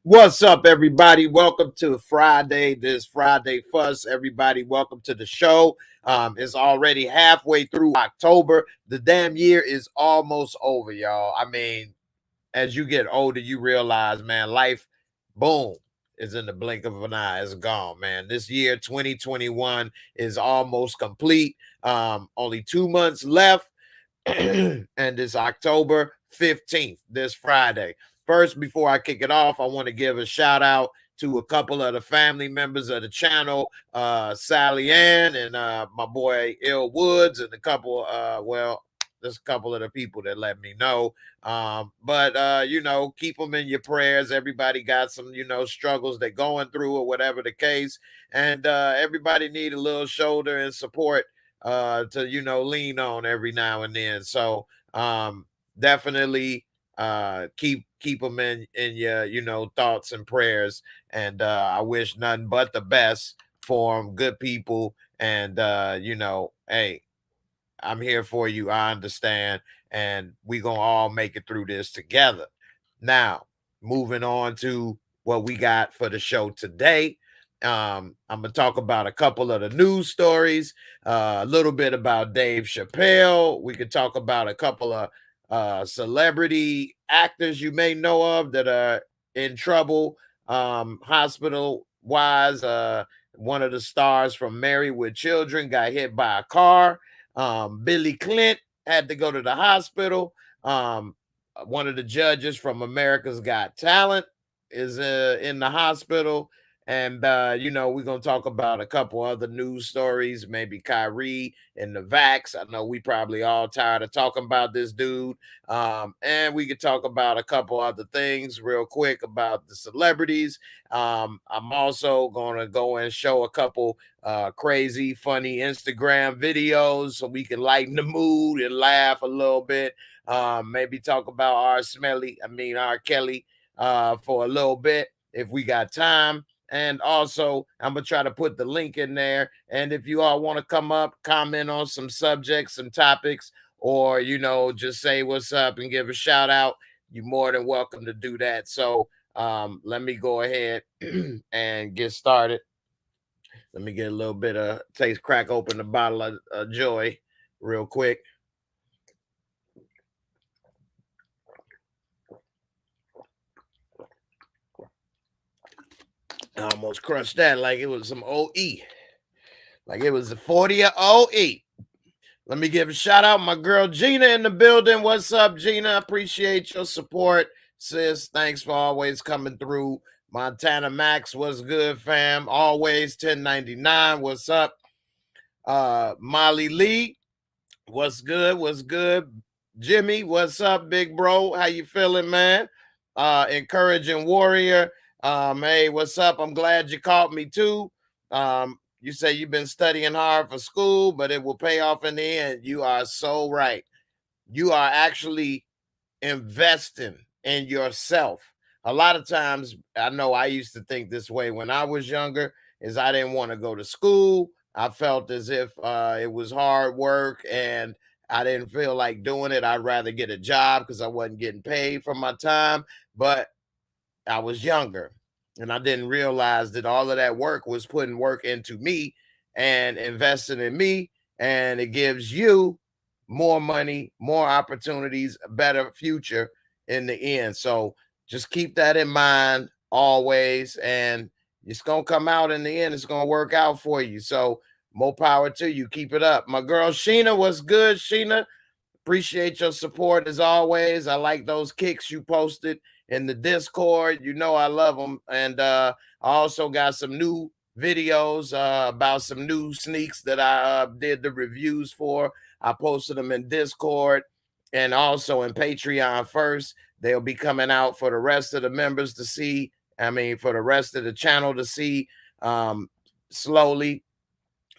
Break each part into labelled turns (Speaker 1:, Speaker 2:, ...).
Speaker 1: What's up, everybody? Welcome to Friday, this Friday Fuss. Everybody, welcome to the show. It's already halfway through October. The damn year is almost over, y'all. I mean, as you get older, you realize, man, life, boom, is in the blink of an eye. It's gone, man. This year, 2021, is almost complete. Only 2 months left. And it's October 15th, this Friday. First, before I kick it off, I want to give a shout out to a couple of the family members of the channel, Sally Ann and my boy Il Woods, and a couple, there's a couple of the people that let me know. But keep them in your prayers. Everybody got some, struggles they're going through or whatever the case. And everybody need a little shoulder and support to lean on every now and then. So definitely keep them in your thoughts and prayers. And I wish nothing but the best for them. Good people. And hey, I'm here for you. I understand. And we gonna all make it through this together. Now, moving on to what we got for the show today. I'm gonna talk about a couple of the news stories, a little bit about Dave Chappelle. We could talk about a couple of celebrity actors you may know of that are in trouble, hospital wise. One of the stars from Married with Children got hit by a car. Billy Clint had to go to the hospital. One of the judges from America's Got Talent is in the hospital. And, we're going to talk about a couple other news stories, maybe Kyrie and the vax. I know we probably all tired of talking about this dude. And we could talk about a couple other things real quick about the celebrities. I'm also going to go and show a couple crazy, funny Instagram videos so we can lighten the mood and laugh a little bit. Maybe talk about R. Kelly for a little bit if we got time. And also, I'm going to try to put the link in there. And if you all want to come up, comment on some subjects, some topics, or, just say what's up and give a shout out, you're more than welcome to do that. So let me go ahead and get started. Let me get a little bit of taste, crack open the bottle of joy real quick. I almost crushed that like it was some OE. Like it was a 40 OE. Let me give a shout out. My girl Gina in the building. What's up, Gina? Appreciate your support, sis. Thanks for always coming through. Montana Max, what's good, fam? Always 1099. What's up? Molly Lee, what's good? What's good? Jimmy, what's up, big bro? How you feeling, man? Encouraging warrior. Hey, what's up? I'm glad you caught me too. You say you've been studying hard for school, but it will pay off in the end. You are so right. You are actually investing in yourself. A lot of times, I know I used to think this way when I was younger, is I didn't want to go to school. I felt as if it was hard work and I didn't feel like doing it. I'd rather get a job because I wasn't getting paid for my time. But I was younger and I didn't realize that all of that work was putting work into me and investing in me. And it gives you more money, more opportunities, a better future in the end. So just keep that in mind always. And it's going to come out in the end. It's going to work out for you. So more power to you. Keep it up. My girl Sheena, what's good, Sheena? Appreciate your support as always. I like those kicks you posted in the Discord. You know I love them. And I also got some new videos about some new sneaks that I did the reviews for. I posted them in Discord and also in Patreon first. They'll be coming out for the rest of the members to see. For the rest of the channel to see slowly.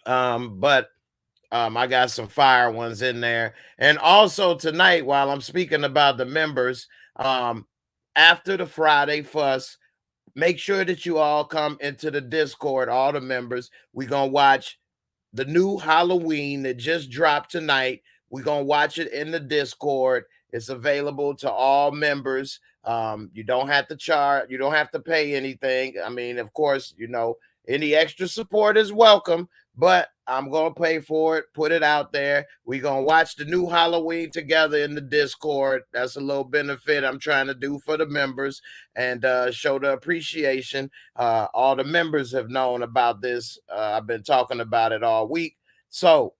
Speaker 1: But I got some fire ones in there. And also tonight, while I'm speaking about the members, after the Friday Fuss, make sure that you all come into the Discord, all the members. We're going to watch the new Halloween that just dropped tonight. We're going to watch it in the Discord. It's available to all members. You don't have to charge, you don't have to pay anything. I mean, of course, you know, any extra support is welcome, but I'm going to pay for it, put it out there. We're going to watch the new Halloween together in the Discord. That's a little benefit I'm trying to do for the members and show the appreciation. All the members have known about this. I've been talking about it all week. So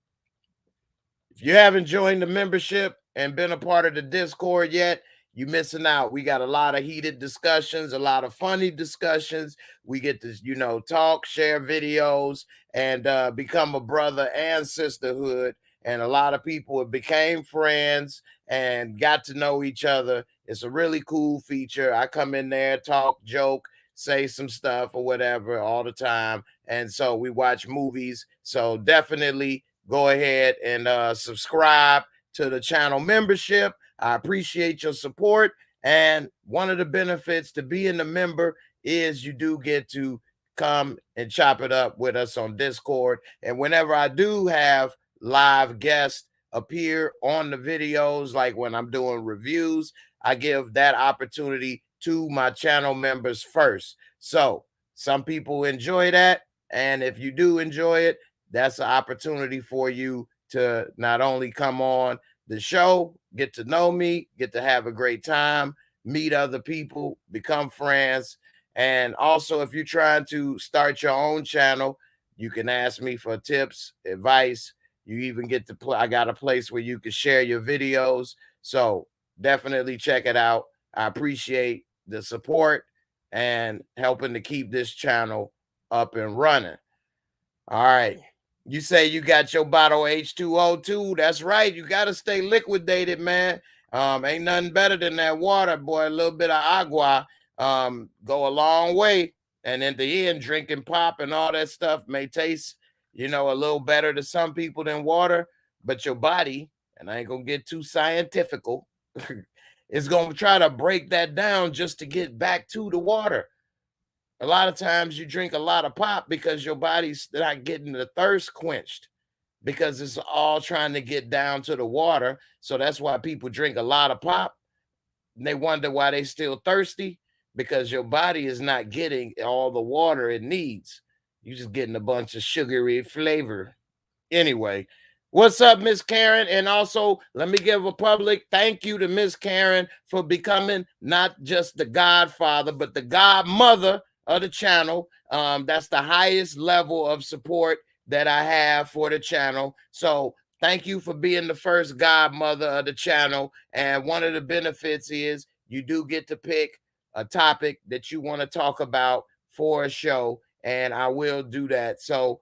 Speaker 1: if you haven't joined the membership and been a part of the Discord yet, you're missing out. We got a lot of heated discussions, a lot of funny discussions. We get to, you know, talk, share videos, and become a brother and sisterhood. And a lot of people became friends and got to know each other. It's a really cool feature. I come in there, talk, joke, say some stuff or whatever all the time. And so we watch movies. So definitely go ahead and subscribe to the channel membership. I appreciate your support. And one of the benefits to being a member is you do get to come and chop it up with us on Discord. And whenever I do have live guests appear on the videos, like when I'm doing reviews, I give that opportunity to my channel members first. So some people enjoy that. And if you do enjoy it, that's an opportunity for you to not only come on the show, get to know me, get to have a great time, meet other people, become friends. And also, if you're trying to start your own channel, you can ask me for tips, advice. You even get to play. I got a place where you can share your videos. So definitely check it out. I appreciate the support and helping to keep this channel up and running. All right. You say you got your bottle H2O too. That's right. You got to stay liquidated, man. Ain't nothing better than that water, boy. A little bit of agua go a long way. And in the end, drinking pop and all that stuff may taste, you know, a little better to some people than water. But your body, and I ain't going to get too scientifical, is going to try to break that down just to get back to the water. A lot of times you drink a lot of pop because your body's not getting the thirst quenched because it's all trying to get down to the water. So that's why people drink a lot of pop. And they wonder why they still thirsty because your body is not getting all the water it needs. You're just getting a bunch of sugary flavor. Anyway, what's up, Miss Karen? And also, let me give a public thank you to Miss Karen for becoming not just the godfather, but the godmother of the channel. That's the highest level of support that I have for the channel. So thank you for being the first godmother of the channel. And one of the benefits is you do get to pick a topic that you want to talk about for a show, and I will do that. So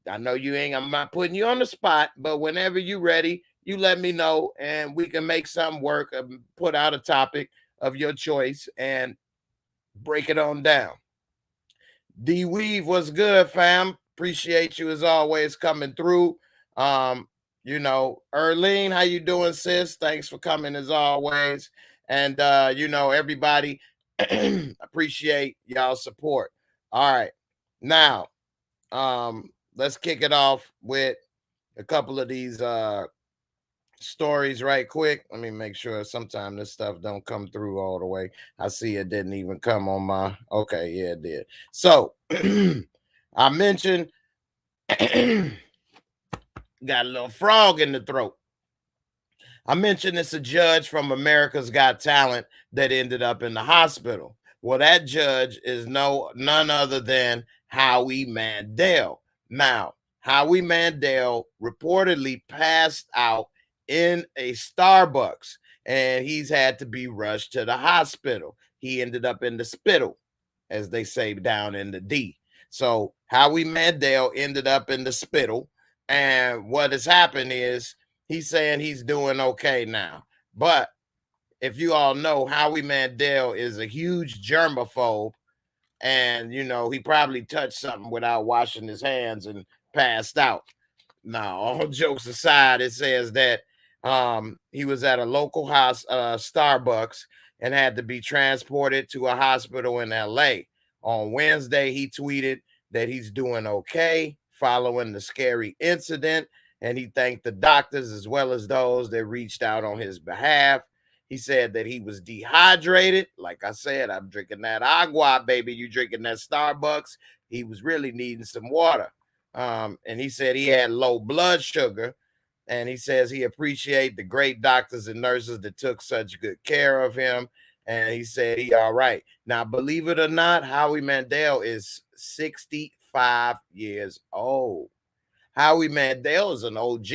Speaker 1: I know you ain't, I'm not putting you on the spot, but whenever you're ready, you let me know and we can make something work, put out a topic of your choice and break it on down. D Weave, what's good, fam? Appreciate you as always coming through. You know, Erlene, how you doing, sis? Thanks for coming as always. And you know, everybody appreciate y'all support. All right. Now, let's kick it off with a couple of these stories right quick. Let me make sure sometimes this stuff don't come through all the way. I see it didn't even come on my, okay, yeah, it did. So I mentioned got a little frog in the throat. I mentioned it's a judge from America's Got Talent that ended up in the hospital. Well, that judge is none other than Howie Mandel. Now, Howie Mandel reportedly passed out in a Starbucks and he's had to be rushed to the hospital. He ended up in the spittle, as they say down in the D. So Howie Mandel ended up in the spittle. And what has happened is he's saying he's doing okay now. But if you all know, Howie Mandel is a huge germaphobe. And, you know, he probably touched something without washing his hands and passed out. Now, all jokes aside, it says that he was at a local house, Starbucks, and had to be transported to a hospital in LA. On Wednesday, he tweeted that he's doing okay following the scary incident, and he thanked the doctors as well as those that reached out on his behalf. He said that he was dehydrated. Like I said, I'm drinking that agua, baby. You drinking that Starbucks. He was really needing some water. And he said he had low blood sugar. And he says he appreciated the great doctors and nurses that took such good care of him. And he said he all right. Now, believe it or not, Howie Mandel is 65 years old. Howie Mandel is an OG.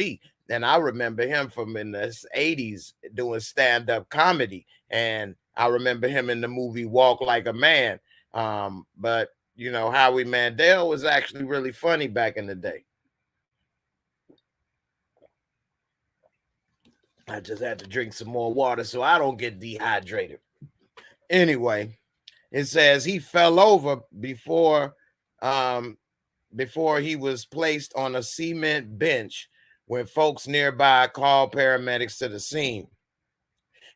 Speaker 1: And I remember him from in the 80s doing stand-up comedy. And I remember him in the movie Walk Like a Man. But, you know, Howie Mandel was actually really funny back in the day. I just had to drink some more water so I don't get dehydrated. Anyway, it says he fell over before he was placed on a cement bench when folks nearby called paramedics to the scene.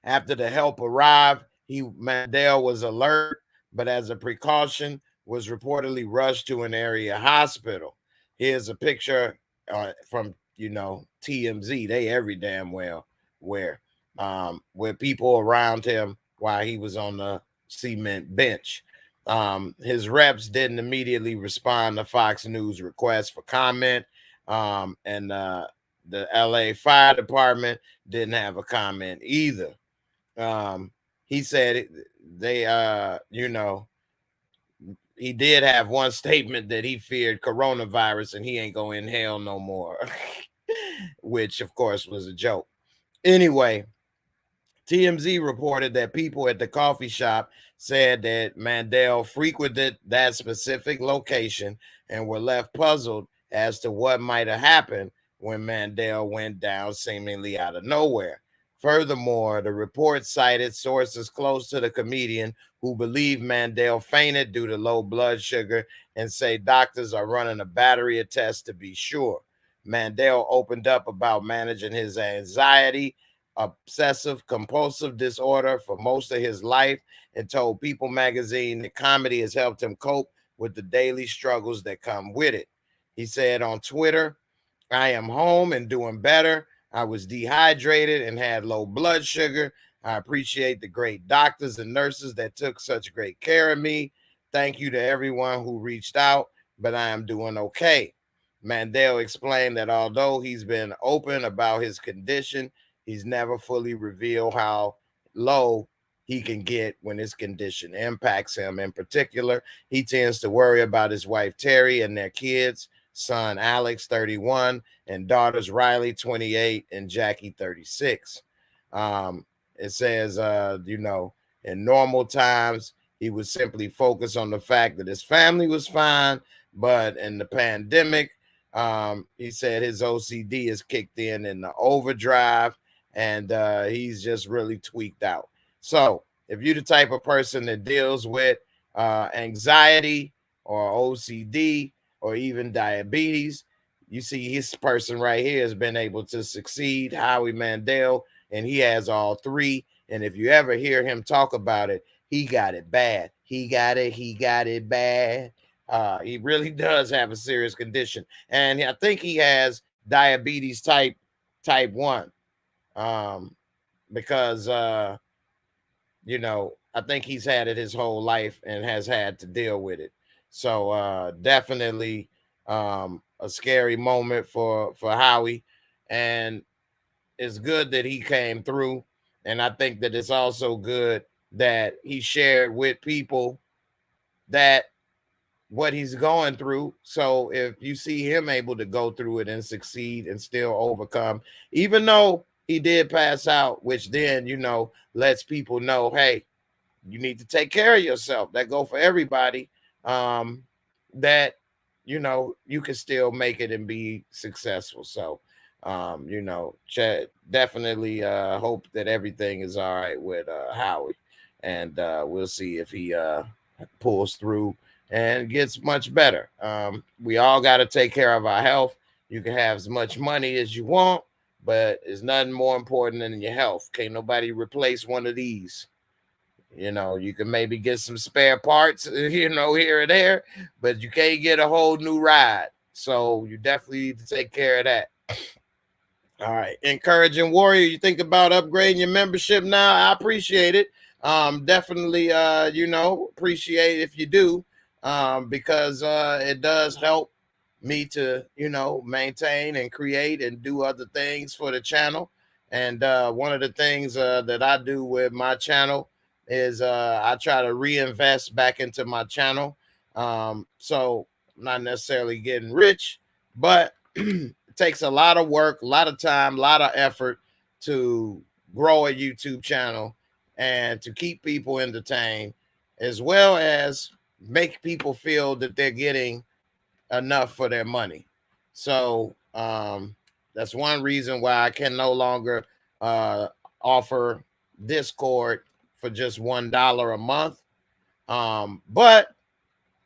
Speaker 1: After the help arrived, Mandel was alert, but as a precaution, was reportedly rushed to an area hospital. Here's a picture from TMZ. They every damn well with people around him while he was on the cement bench. His reps didn't immediately respond to Fox News requests for comment, and the LA Fire Department didn't have a comment either. He said he did have one statement that he feared coronavirus and he ain't gonna inhale no more, which of course was a joke. Anyway, TMZ reported that people at the coffee shop said that Mandel frequented that specific location and were left puzzled as to what might have happened when Mandel went down seemingly out of nowhere. Furthermore, the report cited sources close to the comedian who believe Mandel fainted due to low blood sugar and say doctors are running a battery of tests to be sure. Mandel opened up about managing his anxiety, obsessive compulsive disorder for most of his life, and told People magazine that comedy has helped him cope with the daily struggles that come with it. He said on Twitter, "I am home and doing better. I was dehydrated and had low blood sugar. I appreciate the great doctors and nurses that took such great care of me. Thank you to everyone who reached out, but I am doing okay." Mandel explained that although he's been open about his condition, he's never fully revealed how low he can get when his condition impacts him. In particular, he tends to worry about his wife, Terry, and their kids, son, Alex, 31, and daughters, Riley, 28, and Jackie, 36. It says, in normal times, he would simply focus on the fact that his family was fine, but in the pandemic, he said his OCD is kicked in the overdrive, and he's just really tweaked out. So if you're the type of person that deals with anxiety or OCD or even diabetes, you see his person right here has been able to succeed, Howie Mandel, and he has all three. And if you ever hear him talk about it, he got it bad. He got it bad. He really does have a serious condition. And I think he has diabetes type 1. Because I think he's had it his whole life and has had to deal with it. So definitely a scary moment for Howie, and it's good that he came through. And I think that it's also good that he shared with people that what he's going through. So if you see him able to go through it and succeed and still overcome, even though he did pass out, which then, lets people know, hey, you need to take care of yourself. That go for everybody. That, you can still make it and be successful. So, definitely hope that everything is all right with Howie. And we'll see if he pulls through and gets much better. We all got to take care of our health. You can have as much money as you want, but it's nothing more important than your health. Can't nobody replace one of these. You can maybe get some spare parts, here or there, but you can't get a whole new ride. So you definitely need to take care of that. All right. Encouraging Warrior, you think about upgrading your membership now? I appreciate it. Definitely, appreciate if you do, because it does help me to, maintain and create and do other things for the channel. And one of the things that I do with my channel is I try to reinvest back into my channel. So not necessarily getting rich, but it takes a lot of work, a lot of time, a lot of effort to grow a YouTube channel and to keep people entertained, as well as make people feel that they're getting enough for their money. So that's one reason why I can no longer offer Discord for just $1 a month. But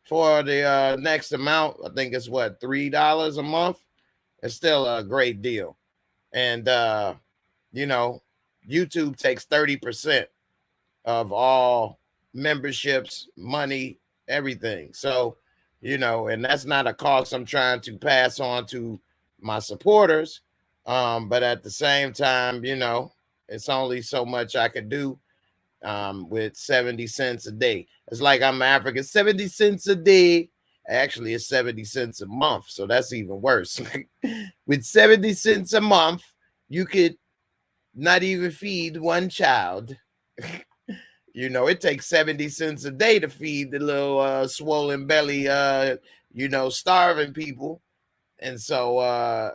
Speaker 1: for the next amount, I think it's what, $3 a month. It's still a great deal. And YouTube takes 30% of all memberships, money, everything. So, and that's not a cost I'm trying to pass on to my supporters. But at the same time, it's only so much I could do with 70 cents a day. It's like I'm African, 70 cents a day. Actually, it's 70 cents a month. So that's even worse. With 70 cents a month, you could not even feed one child. It takes 70 cents a day to feed the little swollen belly, starving people. And so,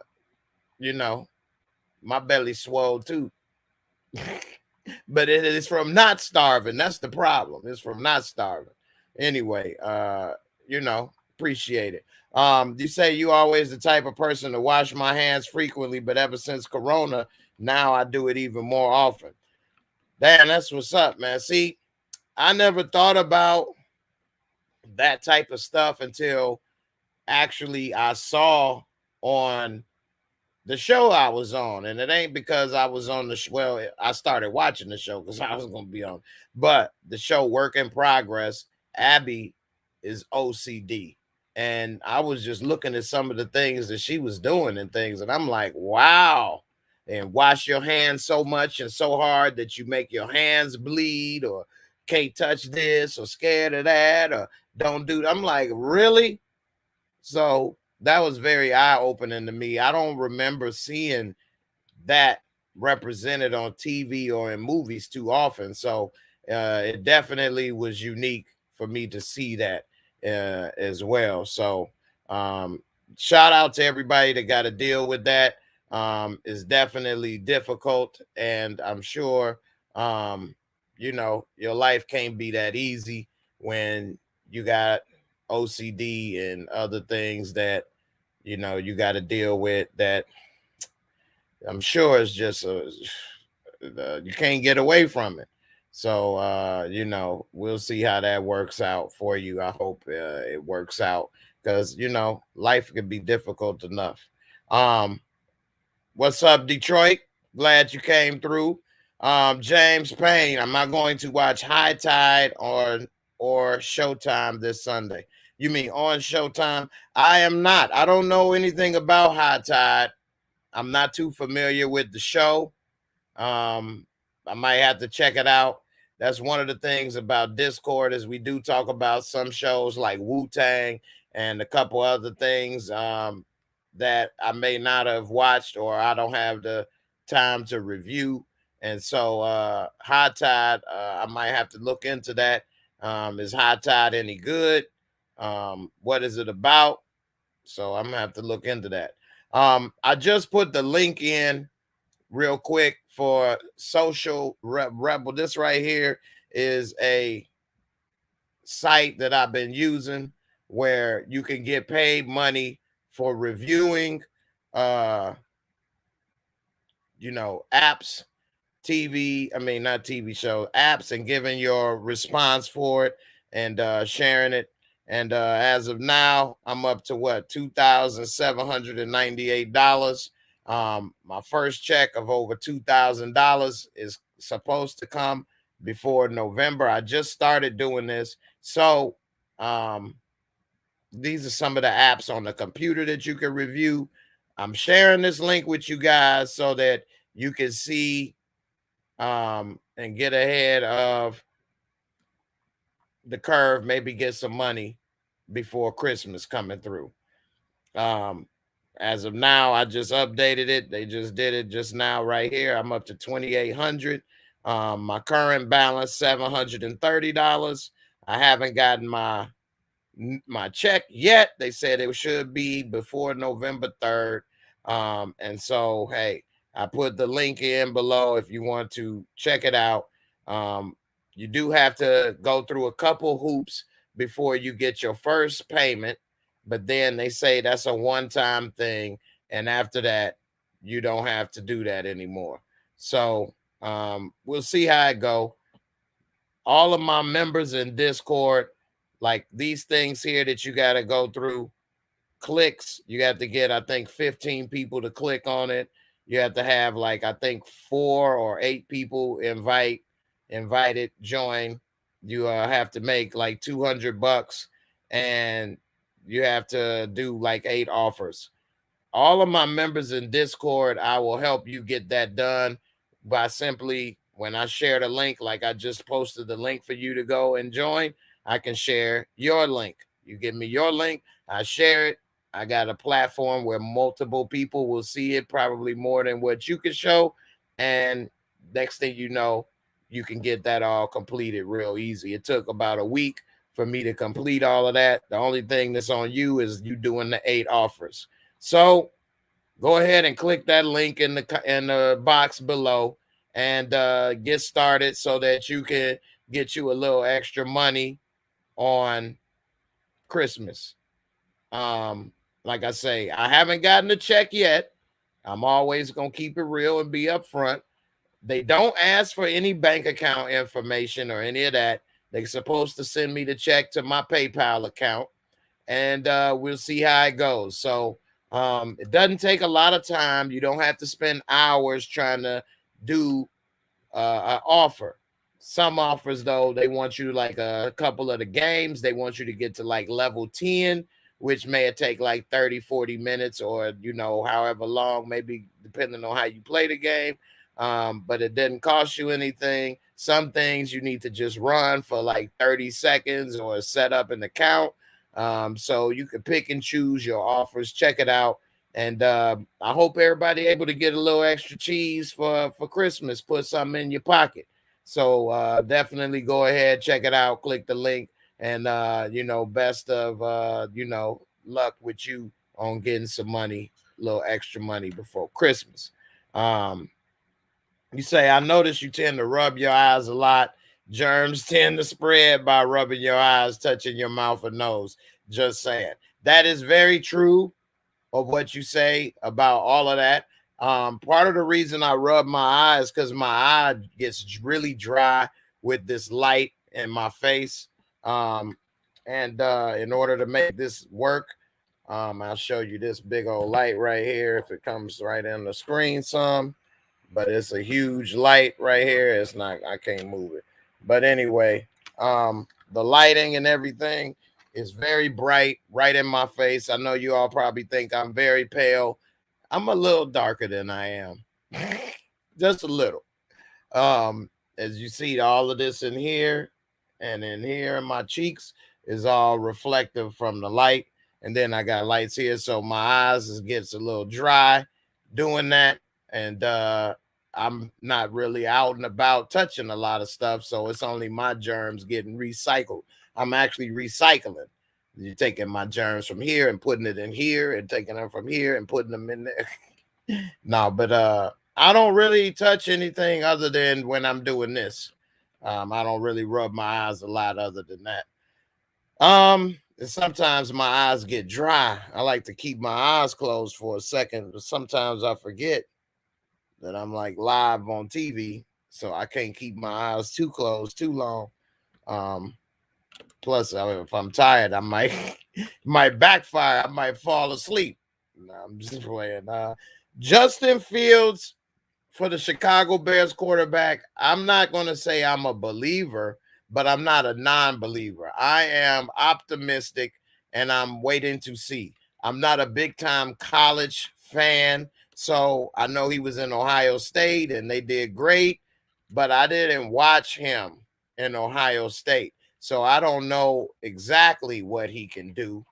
Speaker 1: my belly swole too. But it is from not starving. That's the problem. It's from not starving. Anyway, appreciate it. You say you always the type of person to wash my hands frequently, but ever since Corona, now I do it even more often. Damn, that's what's up, man. See, I never thought about that type of stuff until actually I saw on the show I was on. And it ain't because I was on the show. Well, I started watching the show because I was going to be on. But the show Work in Progress, Abby is OCD. And I was just looking at some of the things that she was doing and things. And I'm like, wow. And wash your hands so much and so hard that you make your hands bleed, or can't touch this, or scared of that, or don't do that. I'm like, really? So that was very eye-opening to me. I don't remember seeing that represented on TV or in movies too often. So it definitely was unique for me to see that as well. So shout out to everybody that got to deal with that. It's definitely difficult, and I'm sure your life can't be that easy when you got OCD and other things that you got to deal with, that I'm sure it's just you can't get away from it. So we'll see how that works out for you. I hope it works out, because life can be difficult enough. What's up, Detroit? Glad you came through. James Payne, I'm not going to watch High Tide or Showtime this Sunday. You mean on Showtime? I am not. I don't know anything about High Tide. I'm not too familiar with the show. I might have to check it out. That's one of the things about Discord, is we do talk about some shows like Wu-Tang and a couple other things that I may not have watched, or I don't have the time to review. And so High Tide, I might have to look into that. Is High Tide any good? What is it about? So I'm gonna have to look into that. I just put the link in real quick for Social Rebel. This right here is a site that I've been using where you can get paid money for reviewing apps, not TV shows, apps, and giving your response for it, and sharing it. And as of now, I'm up to what, $2,798. My first check of over $2,000 is supposed to come before November. I just started doing this. So these are some of the apps on the computer that you can review. I'm sharing this link with you guys so that you can see and get ahead of the curve, maybe get some money before Christmas coming through. As of now, I just updated it. They just did it just now right here. I'm up to 2,800. My current balance $730. I haven't gotten my check yet. They said it should be before November 3rd. And so, hey, I put the link in below if you want to check it out. You do have to go through a couple hoops before you get your first payment, but then they say that's a one-time thing, and after that, you don't have to do that anymore. So we'll see how it go. All of my members in Discord, like these things here that you got to go through, clicks, you have to get, I think, 15 people to click on it. You have to have, like, I think 4 or 8 people invited join. You have to make like $200, and you have to do like 8 offers. All of my members in Discord, I will help you get that done by simply, when I share the link, like I just posted the link for you to go and join, I can share your link. You give me your link, I share it. I got a platform where multiple people will see it, probably more than what you can show. And next thing you know, you can get that all completed real easy. It took about a week for me to complete all of that. The only thing that's on you is you doing the 8 offers. So go ahead and click that link in the box below and get started so that you can get you a little extra money on Christmas. Like I say, I haven't gotten a check yet. I'm always going to keep it real and be upfront. They don't ask for any bank account information or any of that. They're supposed to send me the check to my PayPal account, and we'll see how it goes. So it doesn't take a lot of time. You don't have to spend hours trying to do an offer. Some offers, though, they want you like a couple of the games. They want you to get to like level 10, which may take like 30, 40 minutes or, you know, however long, maybe depending on how you play the game. But it didn't cost you anything. Some things you need to just run for like 30 seconds or set up an account. So you can pick and choose your offers. Check it out. And I hope everybody able to get a little extra cheese for Christmas. Put something in your pocket. So definitely go ahead, check it out, click the link, and you know, best of you know, luck with you on getting some money, a little extra money before Christmas. You say, I notice you tend to rub your eyes a lot. Germs tend to spread by rubbing your eyes, touching your mouth or nose. Just saying. That is very true of what you say about all of that. Part of the reason I rub my eyes because my eye gets really dry with this light in my face. And in order to make this work, I'll show you this big old light right here. If it comes right in the screen some, but it's a huge light right here. It's not, I can't move it. But anyway, the lighting and everything is very bright right in my face. I know you all probably think I'm very pale. I'm a little darker than I am. Just a little. As you see, all of this in here and in here in my cheeks is all reflective from the light. And then I got lights here, so my eyes gets a little dry doing that. And I'm not really out and about touching a lot of stuff, so it's only my germs getting recycled. I'm actually recycling. You're taking my germs from here and putting it in here and taking them from here and putting them in there. No, but I don't really touch anything other than when I'm doing this. I don't really rub my eyes a lot other than that. And sometimes my eyes get dry. I like to keep my eyes closed for a second, but sometimes I forget that I'm like live on TV, so I can't keep my eyes too closed too long. Plus, if I'm tired, I might backfire. I might fall asleep. No, I'm just playing. Justin Fields for the Chicago Bears quarterback. I'm not going to say I'm a believer, but I'm not a non-believer. I am optimistic, and I'm waiting to see. I'm not a big-time college fan. So I know he was in Ohio State and they did great, but I didn't watch him in Ohio State. So I don't know exactly what he can do.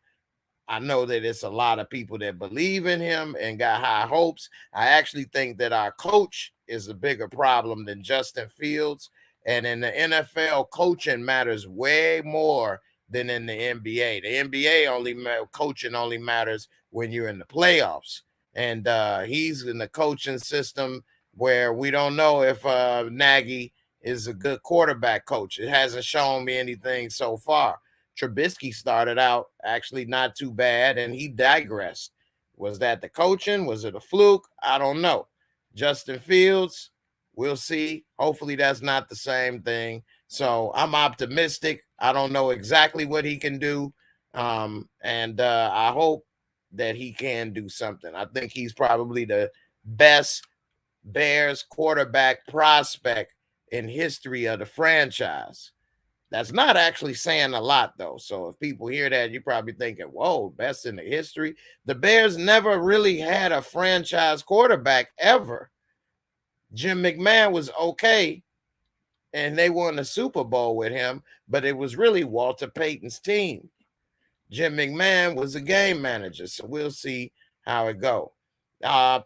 Speaker 1: I know that it's a lot of people that believe in him and got high hopes. I actually think that our coach is a bigger problem than Justin Fields. And in the NFL, coaching matters way more than in the NBA. The NBA coaching only matters when you're in the playoffs. And he's in the coaching system where we don't know if Nagy is a good quarterback coach. It hasn't shown me anything so far. Trubisky started out actually not too bad, and he digressed. Was that the coaching? Was it a fluke? I don't know. Justin Fields, we'll see. Hopefully that's not the same thing. So I'm optimistic. I don't know exactly what he can do. And I hope that he can do something. I think he's probably the best Bears quarterback prospect in history of the franchise. That's not actually saying a lot, though. So if people hear that, you're probably thinking, whoa, best in the history. The Bears never really had a franchise quarterback ever. Jim McMahon was okay, and they won the Super Bowl with him, but it was really Walter Payton's team. Jim McMahon was a game manager, so we'll see how it go.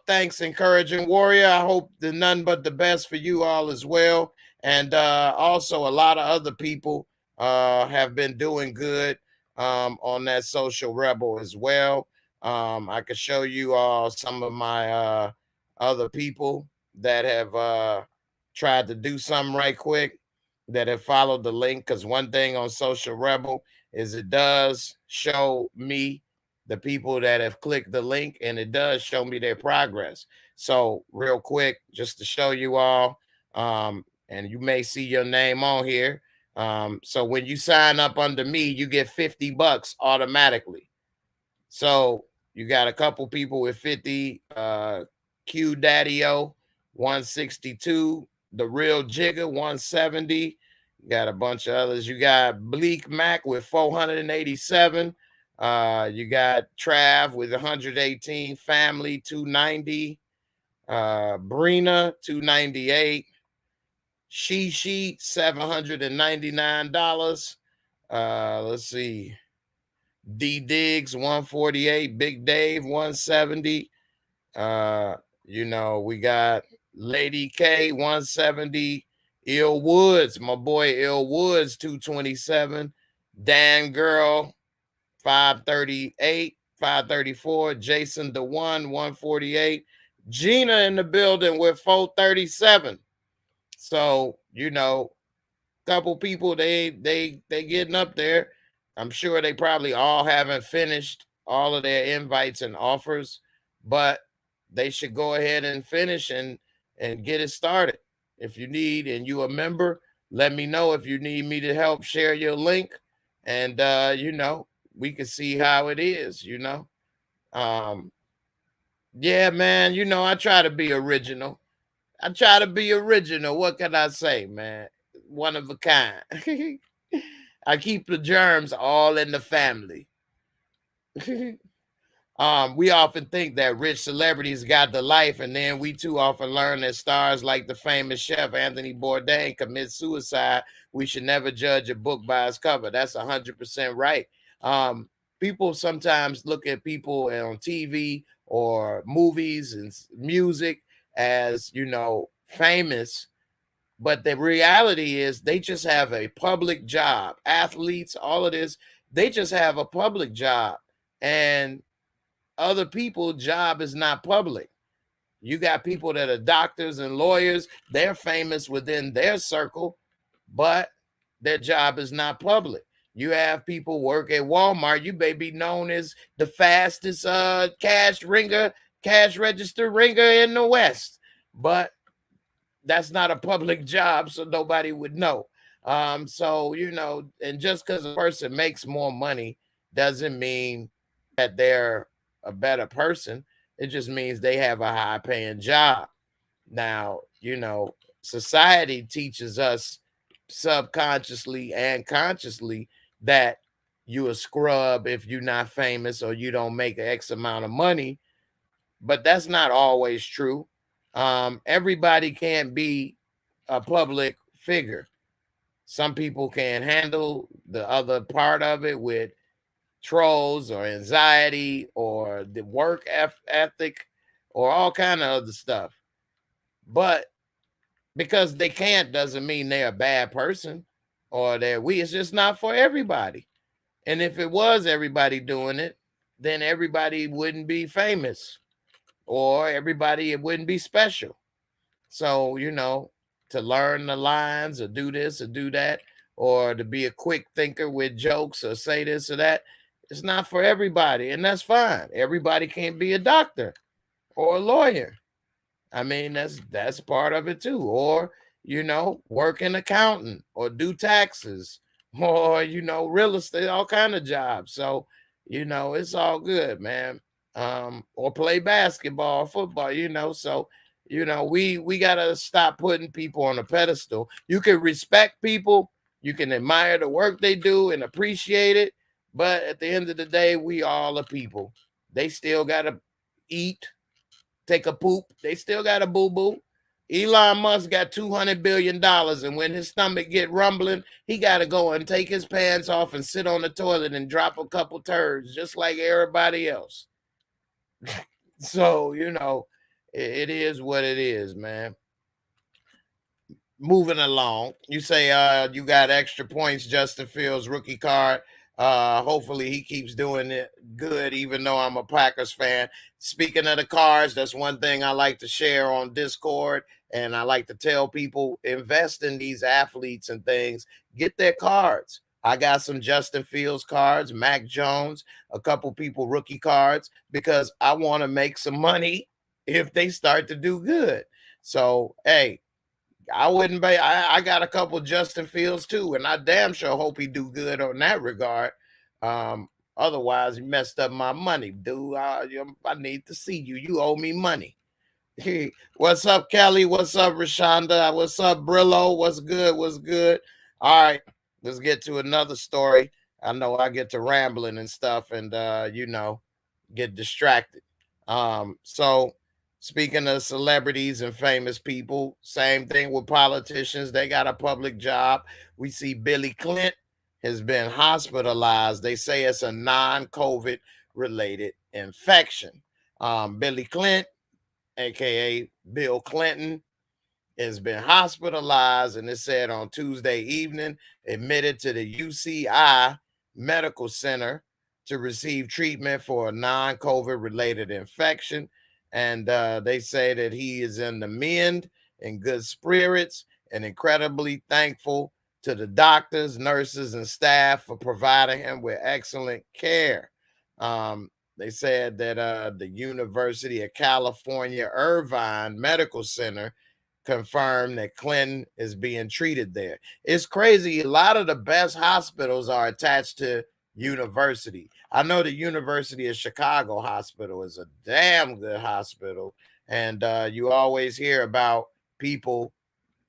Speaker 1: Thanks, Encouraging Warrior. I hope the none but the best for you all as well. And also a lot of other people have been doing good on that Social Rebel as well. I could show you all some of my other people that have tried to do something right quick, that have followed the link, because one thing on Social Rebel is it does show me the people that have clicked the link, and it does show me their progress. So real quick, just to show you all, and you may see your name on here. So when you sign up under me, you get $50 automatically. So you got a couple people with 50, Q Daddy O 162, the Real Jigger 170. You got a bunch of others. You got Bleak Mac with 487. You got Trav with 118, Family 290, Brina 298, She $799. Let's see. D Diggs 148, Big Dave 170. You know, we got Lady K 170, Ill Woods, my boy Ill Woods 227, Dan Girl 538, 534, Jason the One 148, Gina in the building with 437. So, you know, couple people they getting up there. I'm sure they probably all haven't finished all of their invites and offers, but they should go ahead and finish and get it started. If you need and you a member, let me know if you need me to help share your link, and you know, we can see how it is, you know. Yeah, man, you know, I try to be original. I try to be original. What can I say, man? One of a kind. I keep the germs all in the family. We often think that rich celebrities got the life, and then we too often learn that stars like the famous chef Anthony Bourdain commit suicide. We should never judge a book by its cover. That's 100% right. People sometimes look at people on TV or movies and music as, you know, famous, but the reality is they just have a public job. Athletes, all of this, they just have a public job, and other people's job is not public. You got people that are doctors and lawyers, they're famous within their circle, but their job is not public. You have people work at Walmart, you may be known as the fastest cash register ringer in the West, but that's not a public job, so nobody would know. So, you know, and just because a person makes more money doesn't mean that they're a better person. It just means they have a high paying job. Now, you know, society teaches us subconsciously and consciously that you a scrub if you're not famous or you don't make X amount of money. but that's not always true. Everybody can't be a public figure. Some people can handle the other part of it with trolls or anxiety or the work ethic or all kind of other stuff. But because they can't doesn't mean they're a bad person or they're weak. It's just not for everybody. And if it was everybody doing it, then everybody wouldn't be famous or everybody, it wouldn't be special. So, to learn the lines or do this or do that, or to be a quick thinker with jokes or say this or that, it's not for everybody. And that's fine. Everybody can't be a doctor or a lawyer. I mean, that's part of it too. Or, work an accountant or do taxes or, real estate, all kind of jobs. So, it's all good, man. Or play basketball, football, so we gotta stop putting people on a pedestal. You can respect people, you can admire the work they do and appreciate it, but at the end of the day, we all are people. They still gotta eat, take a poop. They still got a boo-boo. Elon Musk got $200 billion, and when his stomach get rumbling, he got to go and take his pants off and sit on the toilet and drop a couple turds, just like everybody else. So, it is what it is, man. Moving along, you say you got extra points. Justin Fields rookie card. Hopefully he keeps doing it good, even though I'm a Packers fan. Speaking of the cards, that's one thing I like to share on Discord, and I like to tell people, invest in these athletes and things. Get their cards. I got some Justin Fields cards, Mac Jones, a couple people rookie cards, because I want to make some money if they start to do good. So, hey, I wouldn't be. I got a couple Justin Fields too, and I damn sure hope he do good on that regard. Otherwise, he messed up my money, dude. I need to see you. You owe me money. What's up, Kelly? What's up, Rashonda? What's up, Brillo? What's good? What's good? All right, let's get to another story. I know I get to rambling and stuff, and get distracted. So speaking of celebrities and famous people, same thing with politicians. They got a public job. We see Billy Clinton has been hospitalized. They say it's a non-COVID related infection. Billy Clinton, aka Bill Clinton, has been hospitalized, and it said on Tuesday evening, admitted to the UCI Medical Center to receive treatment for a non-COVID related infection. And they say that he is in the mend, in good spirits, and incredibly thankful to the doctors, nurses, and staff for providing him with excellent care. They said that the University of California Irvine Medical Center confirmed that Clinton is being treated there. It's crazy. A lot of the best hospitals are attached to university. I know the University of Chicago Hospital is a damn good hospital, and you always hear about people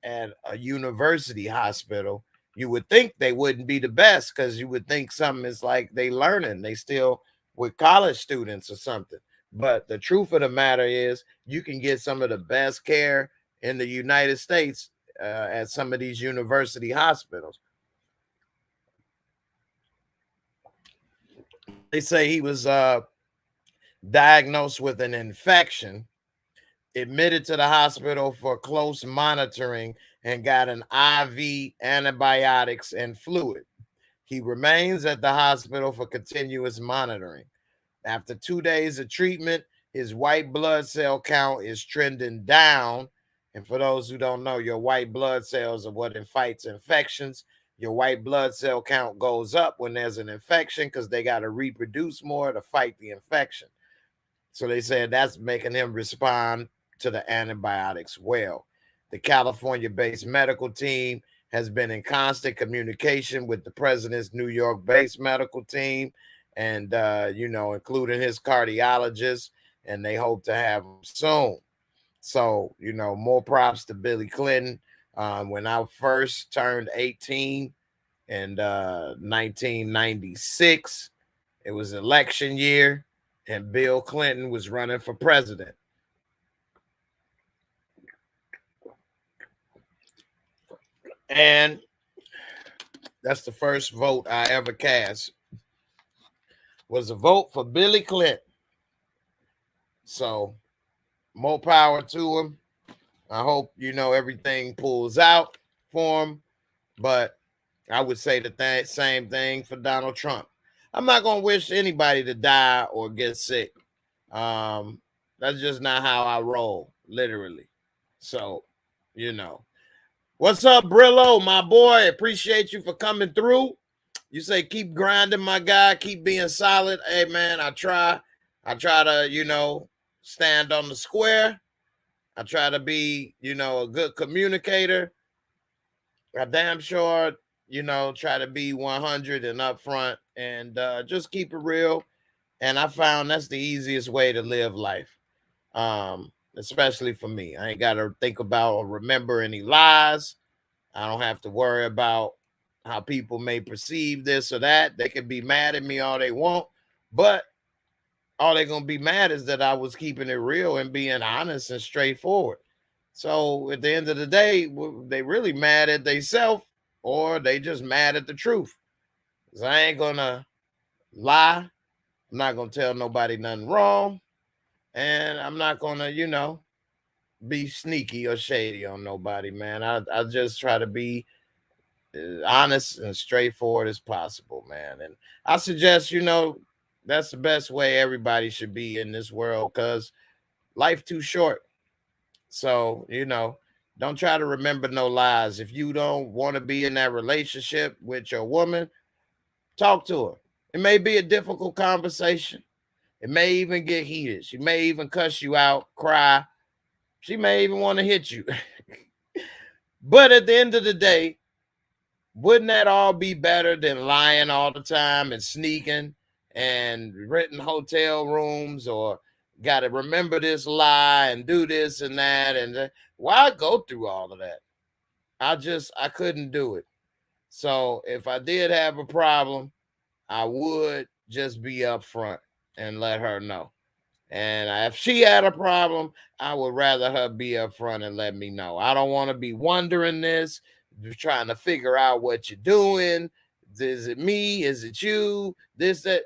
Speaker 1: at a university hospital. You would think they wouldn't be the best, because you would think something is like they learning, they still with college students or something. But the truth of the matter is, you can get some of the best care in the United States at some of these university hospitals. They say he was diagnosed with an infection, admitted to the hospital for close monitoring, and got an IV antibiotics and fluid. He remains at the hospital for continuous monitoring. After 2 days of treatment, his white blood cell count is trending down. And for those who don't know, your white blood cells are what fights infections. Your white blood cell count goes up when there's an infection, because they got to reproduce more to fight the infection. So they said that's making him respond to the antibiotics well. The California-based medical team has been in constant communication with the president's New York-based medical team, and including his cardiologist, and they hope to have him soon. So, more props to Billy Clinton. When I first turned 18 in 1996, it was election year, and Bill Clinton was running for president. And that's the first vote I ever cast, was a vote for Billy Clinton. So more power to him. I hope, everything pulls out for him. But I would say the same thing for Donald Trump. I'm not going to wish anybody to die or get sick. That's just not how I roll, literally. So, What's up, Brillo, my boy? Appreciate you for coming through. You say keep grinding, my guy. Keep being solid. Hey, man, I try to, stand on the square. I try to be, a good communicator. I damn sure, try to be 100 and upfront and just keep it real. And I found that's the easiest way to live life, especially for me. I ain't got to think about or remember any lies. I don't have to worry about how people may perceive this or that. They can be mad at me all they want, but all they're going to be mad is that I was keeping it real and being honest and straightforward. So at the end of the day, they really mad at themselves, or they just mad at the truth. Because I ain't going to lie. I'm not going to tell nobody nothing wrong. And I'm not going to, be sneaky or shady on nobody, man. I just try to be honest and straightforward as possible, man. And I suggest, that's the best way everybody should be in this world, because life too short. So, don't try to remember no lies. If you don't want to be in that relationship with your woman, talk to her. It may be a difficult conversation. It may even get heated. She may even cuss you out, cry. She may even want to hit you. But at the end of the day, wouldn't that all be better than lying all the time and sneaking and renting hotel rooms, or got to remember this lie and do this and that? And why go through all of that? I couldn't do it. So if I did have a problem, I would just be upfront and let her know. And if she had a problem, I would rather her be upfront and let me know. I don't want to be wondering this, trying to figure out what you're doing. Is it me? Is it you? This, that.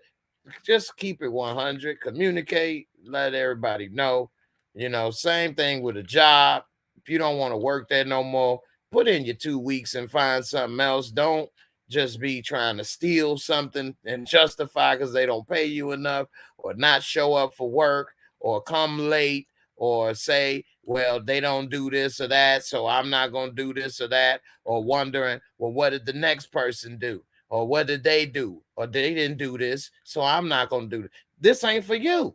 Speaker 1: Just keep it 100. Communicate. Let everybody know. Same thing with a job. If you don't want to work there no more, put in your 2 weeks and find something else. Don't just be trying to steal something and justify because they don't pay you enough, or not show up for work, or come late, or say, well, they don't do this or that, so I'm not going to do this or that, or wondering, well, what did the next person do? Or what did they do? Or they didn't do this, so I'm not going to do this. This ain't for you.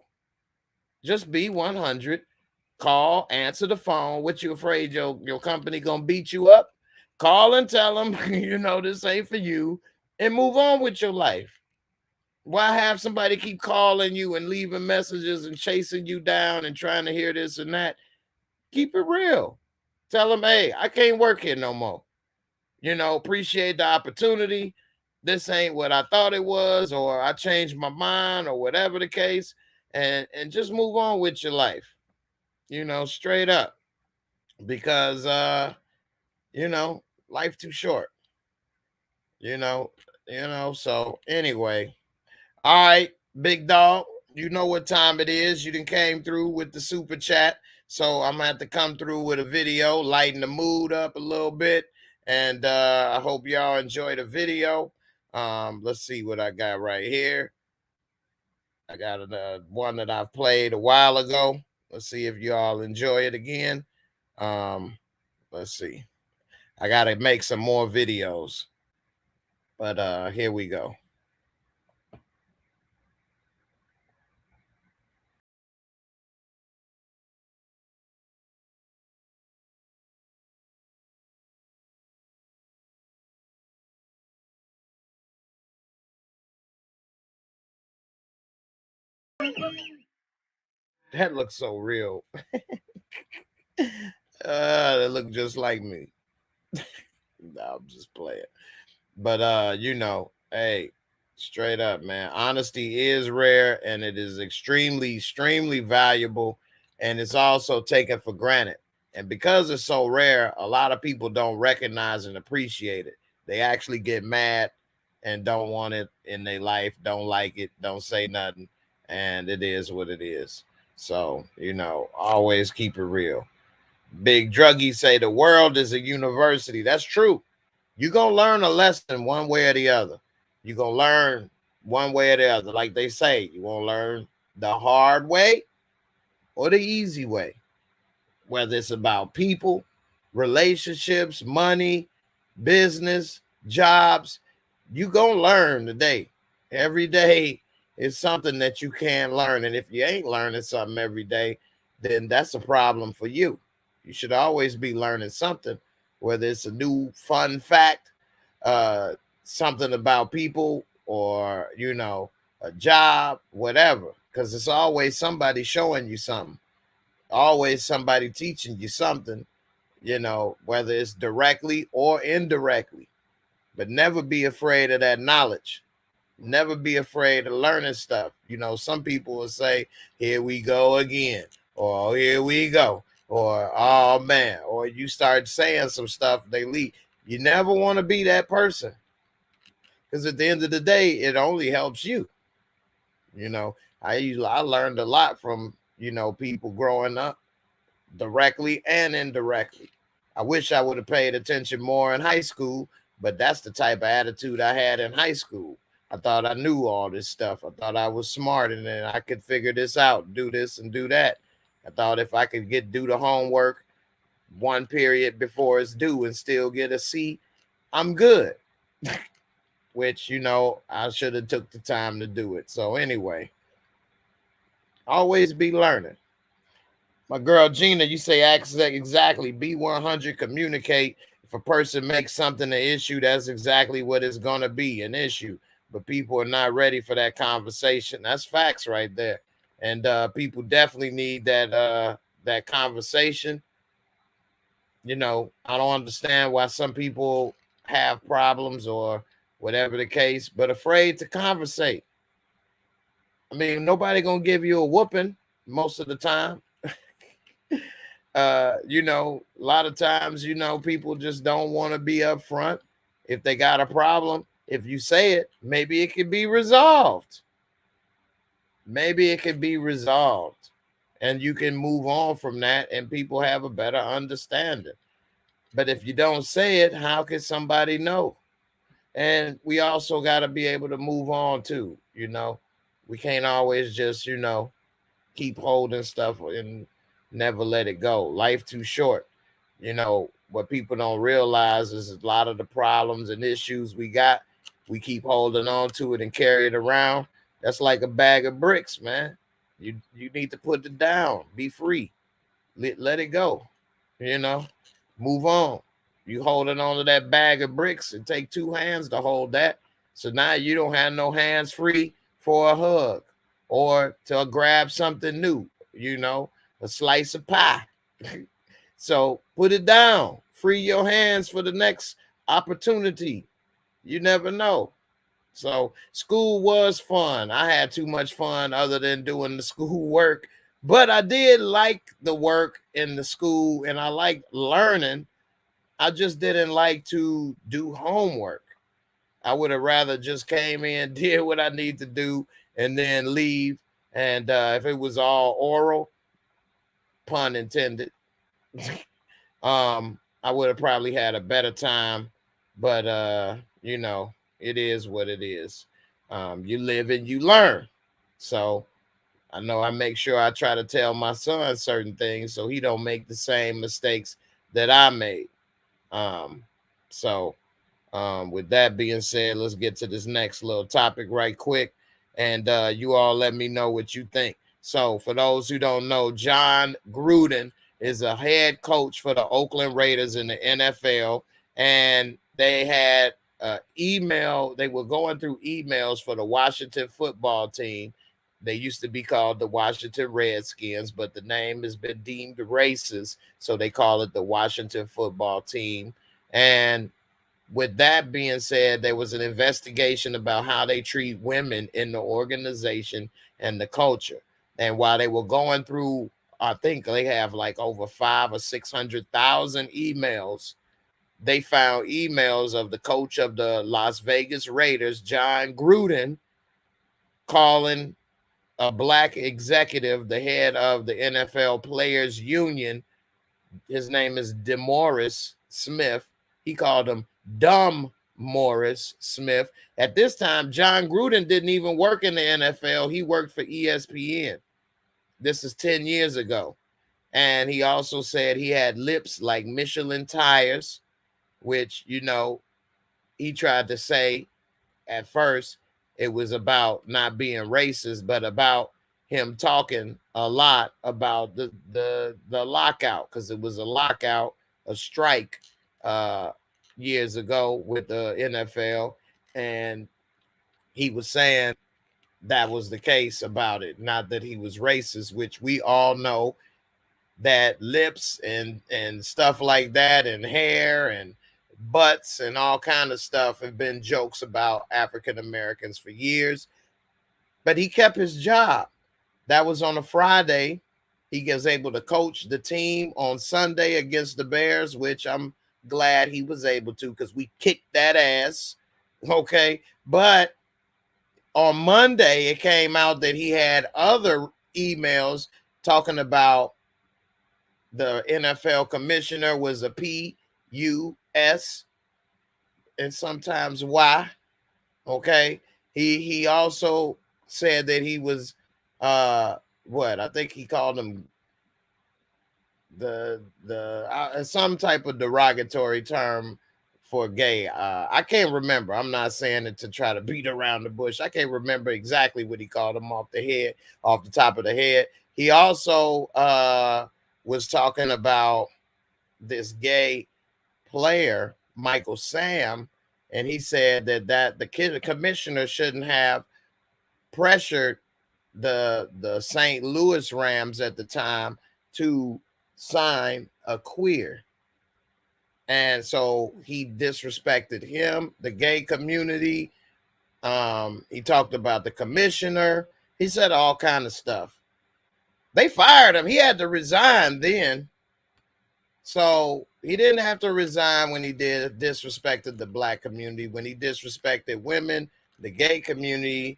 Speaker 1: Just be 100. Call, answer the phone. What you afraid your company going to beat you up? Call and tell them, this ain't for you, and move on with your life. Why have somebody keep calling you and leaving messages and chasing you down and trying to hear this and that? Keep it real. Tell them, hey, I can't work here no more. Appreciate the opportunity. This ain't what I thought it was, or I changed my mind, or whatever the case, and just move on with your life. Straight up. Because life too short. So anyway. All right, big dog. You know what time it is. You done came through with the super chat. So I'm gonna have to come through with a video, lighten the mood up a little bit. And I hope y'all enjoy the video. Let's see what I got right here. I got one that I've played a while ago. Let's see if y'all enjoy it again. Let's see. I gotta make some more videos. But here we go. That looks so real. They look just like me. No, I'm just playing. But hey, Straight up, man. Honesty is rare and it is extremely valuable. And it's also taken for granted. And because it's so rare, a lot of people don't recognize and appreciate it. They actually get mad and don't want it in their life, don't like it, don't say nothing. And it is what it is. So, always keep it real. Big Druggy say the world is a university. That's true. You're going to learn a lesson one way or the other. You're going to learn one way or the other. Like they say, you want to learn the hard way or the easy way. Whether it's about people, relationships, money, business, jobs, you going to learn today. Every day is something that you can learn. And if you ain't learning something every day, then that's a problem for you. You should always be learning something, whether it's a new fun fact, something about people, or a job, whatever, because it's always somebody showing you something, always somebody teaching you something, whether it's directly or indirectly. But never be afraid of that knowledge. Never be afraid of learning stuff. Some people will say, here we go again, or here we go, or oh man, or you start saying some stuff, they leave. You never want to be that person, because at the end of the day, it only helps you. I learned a lot from people growing up, directly and indirectly. I wish I would have paid attention more in high school, but that's the type of attitude I had in high school. I thought I knew all this stuff. I thought I was smart and then I could figure this out, do this and do that. I thought if I could do the homework one period before it's due and still get a C, I'm good. Which, I should have took the time to do it. So anyway, always be learning. My girl Gina, you say exactly. Be 100, communicate. If a person makes something an issue, that's exactly what it's going to be, an issue. But people are not ready for that conversation. That's facts right there. And people definitely need that conversation. I don't understand why some people have problems or whatever the case, but afraid to conversate. I mean, nobody going to give you a whooping most of the time. A lot of times, people just don't want to be upfront. If they got a problem, if you say it, maybe it can be resolved. Maybe it can be resolved and you can move on from that and people have a better understanding. But if you don't say it, how can somebody know? And we also got to be able to move on too. We can't always just, keep holding stuff and never let it go. Life too short. What people don't realize is a lot of the problems and issues we got, we keep holding on to it and carry it around. That's like a bag of bricks, man. You need to put it down. Be free. Let it go. Move on. You holding on to that bag of bricks, and take two hands to hold that. So now you don't have no hands free for a hug or to grab something new, a slice of pie. So put it down. Free your hands for the next opportunity. You never know. So school was fun. I had too much fun other than doing the school work, but I did like the work in the school and I liked learning. I just didn't like to do homework. I would have rather just came in, did what I need to do, and then leave. And if it was all oral, pun intended, I would have probably had a better time. But it is what it is. You live and you learn. So I know I make sure I try to tell my son certain things so he don't make the same mistakes that I made. With that being said, let's get to this next little topic right quick. And you all let me know what you think. So for those who don't know, Jon Gruden is a head coach for the Oakland Raiders in the NFL. And they had email. They were going through emails for the Washington football team. They used to be called the Washington Redskins, but the name has been deemed racist. So they call it the Washington football team. And with that being said, there was an investigation about how they treat women in the organization and the culture. And while they were going through, I think they have like over 500,000 or 600,000 emails. They found emails of the coach of the Las Vegas Raiders, John Gruden, calling a black executive, the head of the NFL Players Union. His name is DeMaurice Smith. He called him Dumb Morris Smith. At this time, John Gruden didn't even work in the NFL. He worked for ESPN. This is 10 years ago. And he also said he had lips like Michelin tires, which, you know, he tried to say at first it was about not being racist, but about him talking a lot about the lockout, because it was a lockout, a strike years ago with the NFL, and he was saying that was the case about it, not that he was racist, which we all know that lips and stuff like that and hair and butts and all kind of stuff have been jokes about African Americans for years. But he kept his job. That was on a Friday. He was able to coach the team on Sunday against the Bears, which I'm glad he was able to, because we kicked that ass. Okay. But on Monday, it came out that he had other emails talking about the NFL commissioner was a P-U-S and sometimes Y. Okay. He also said that he was I think he called him the some type of derogatory term for gay. I can't remember. I'm not saying it to try to beat around the bush. I can't remember exactly what he called him off the top of the head. He also was talking about this gay player, Michael Sam, and he said that the commissioner shouldn't have pressured the St. Louis Rams at the time to sign a queer. And so he disrespected him, the gay community. He talked about the commissioner. He said all kind of stuff. They fired him. He had to resign then. So he didn't have to resign when he disrespected the black community. When he disrespected women, the gay community,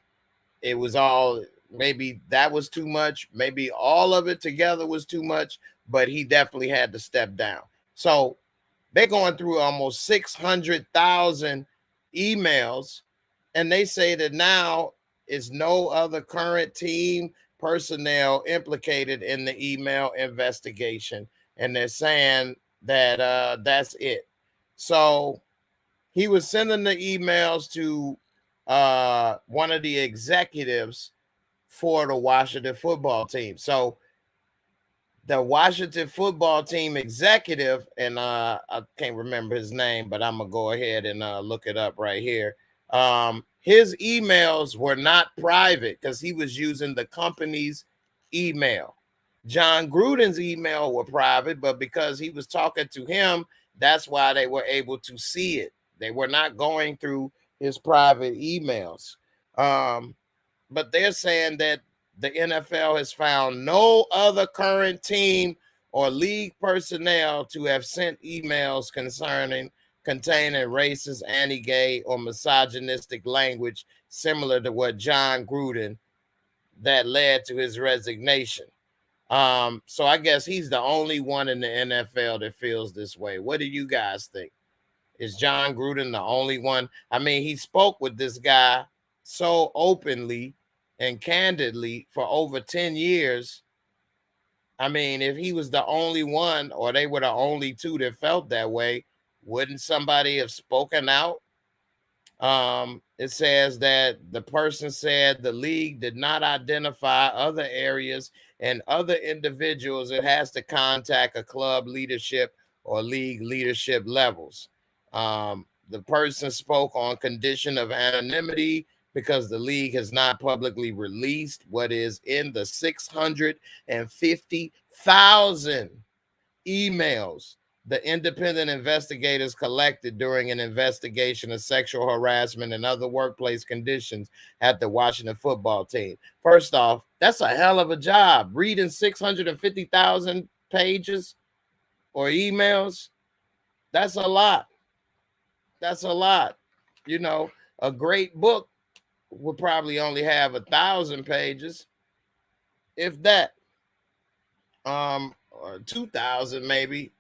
Speaker 1: it was all, maybe that was too much. Maybe all of it together was too much, but he definitely had to step down. So they're going through almost 600,000 emails, and they say that now is no other current team personnel implicated in the email investigation. And they're saying that that's it. So he was sending the emails to one of the executives for the Washington football team. So the Washington football team executive, and I can't remember his name, but I'm going to go ahead and look it up right here. His emails were not private because he was using the company's email. John Gruden's email were private, but because he was talking to him, that's why they were able to see it. They were not going through his private emails. But they're saying that the NFL has found no other current team or league personnel to have sent emails containing racist, anti-gay, or misogynistic language similar to what John Gruden that led to his resignation. So I guess he's the only one in the NFL that feels this way. What do you guys think? Is John Gruden the only one? I mean, he spoke with this guy so openly and candidly for over 10 years. I mean, if he was the only one, or they were the only two that felt that way, wouldn't somebody have spoken out? It says that the person said the league did not identify other areas and other individuals. It has to contact a club leadership or league leadership levels. The person spoke on condition of anonymity because the league has not publicly released what is in the 650,000 emails The independent investigators collected during an investigation of sexual harassment and other workplace conditions at the Washington football team. First off, that's a hell of a job. Reading 650,000 pages or emails, that's a lot. That's a lot. You know, a great book would probably only have 1,000 pages, if that. Or 2,000 maybe.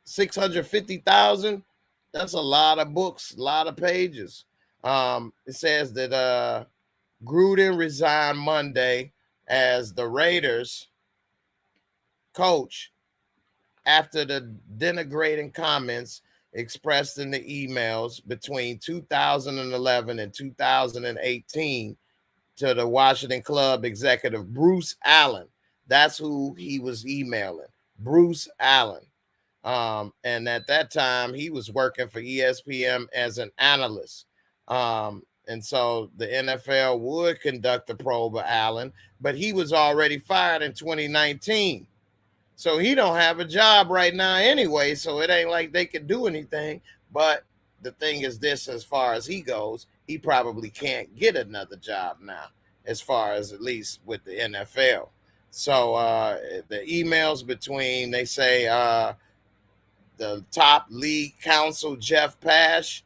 Speaker 1: 650,000. That's a lot of books, a lot of pages. It says that Gruden resigned Monday as the Raiders coach after the denigrating comments expressed in the emails between 2011 and 2018 to the Washington club executive Bruce Allen. That's who he was emailing, Bruce Allen. And at that time, he was working for ESPN as an analyst. And so the NFL would conduct a probe of Allen, but he was already fired in 2019. So he don't have a job right now anyway, so it ain't like they could do anything. But the thing is this, as far as he goes, he probably can't get another job now, as far as at least with the NFL. So the emails between, they say, the top league counsel, Jeff Pash,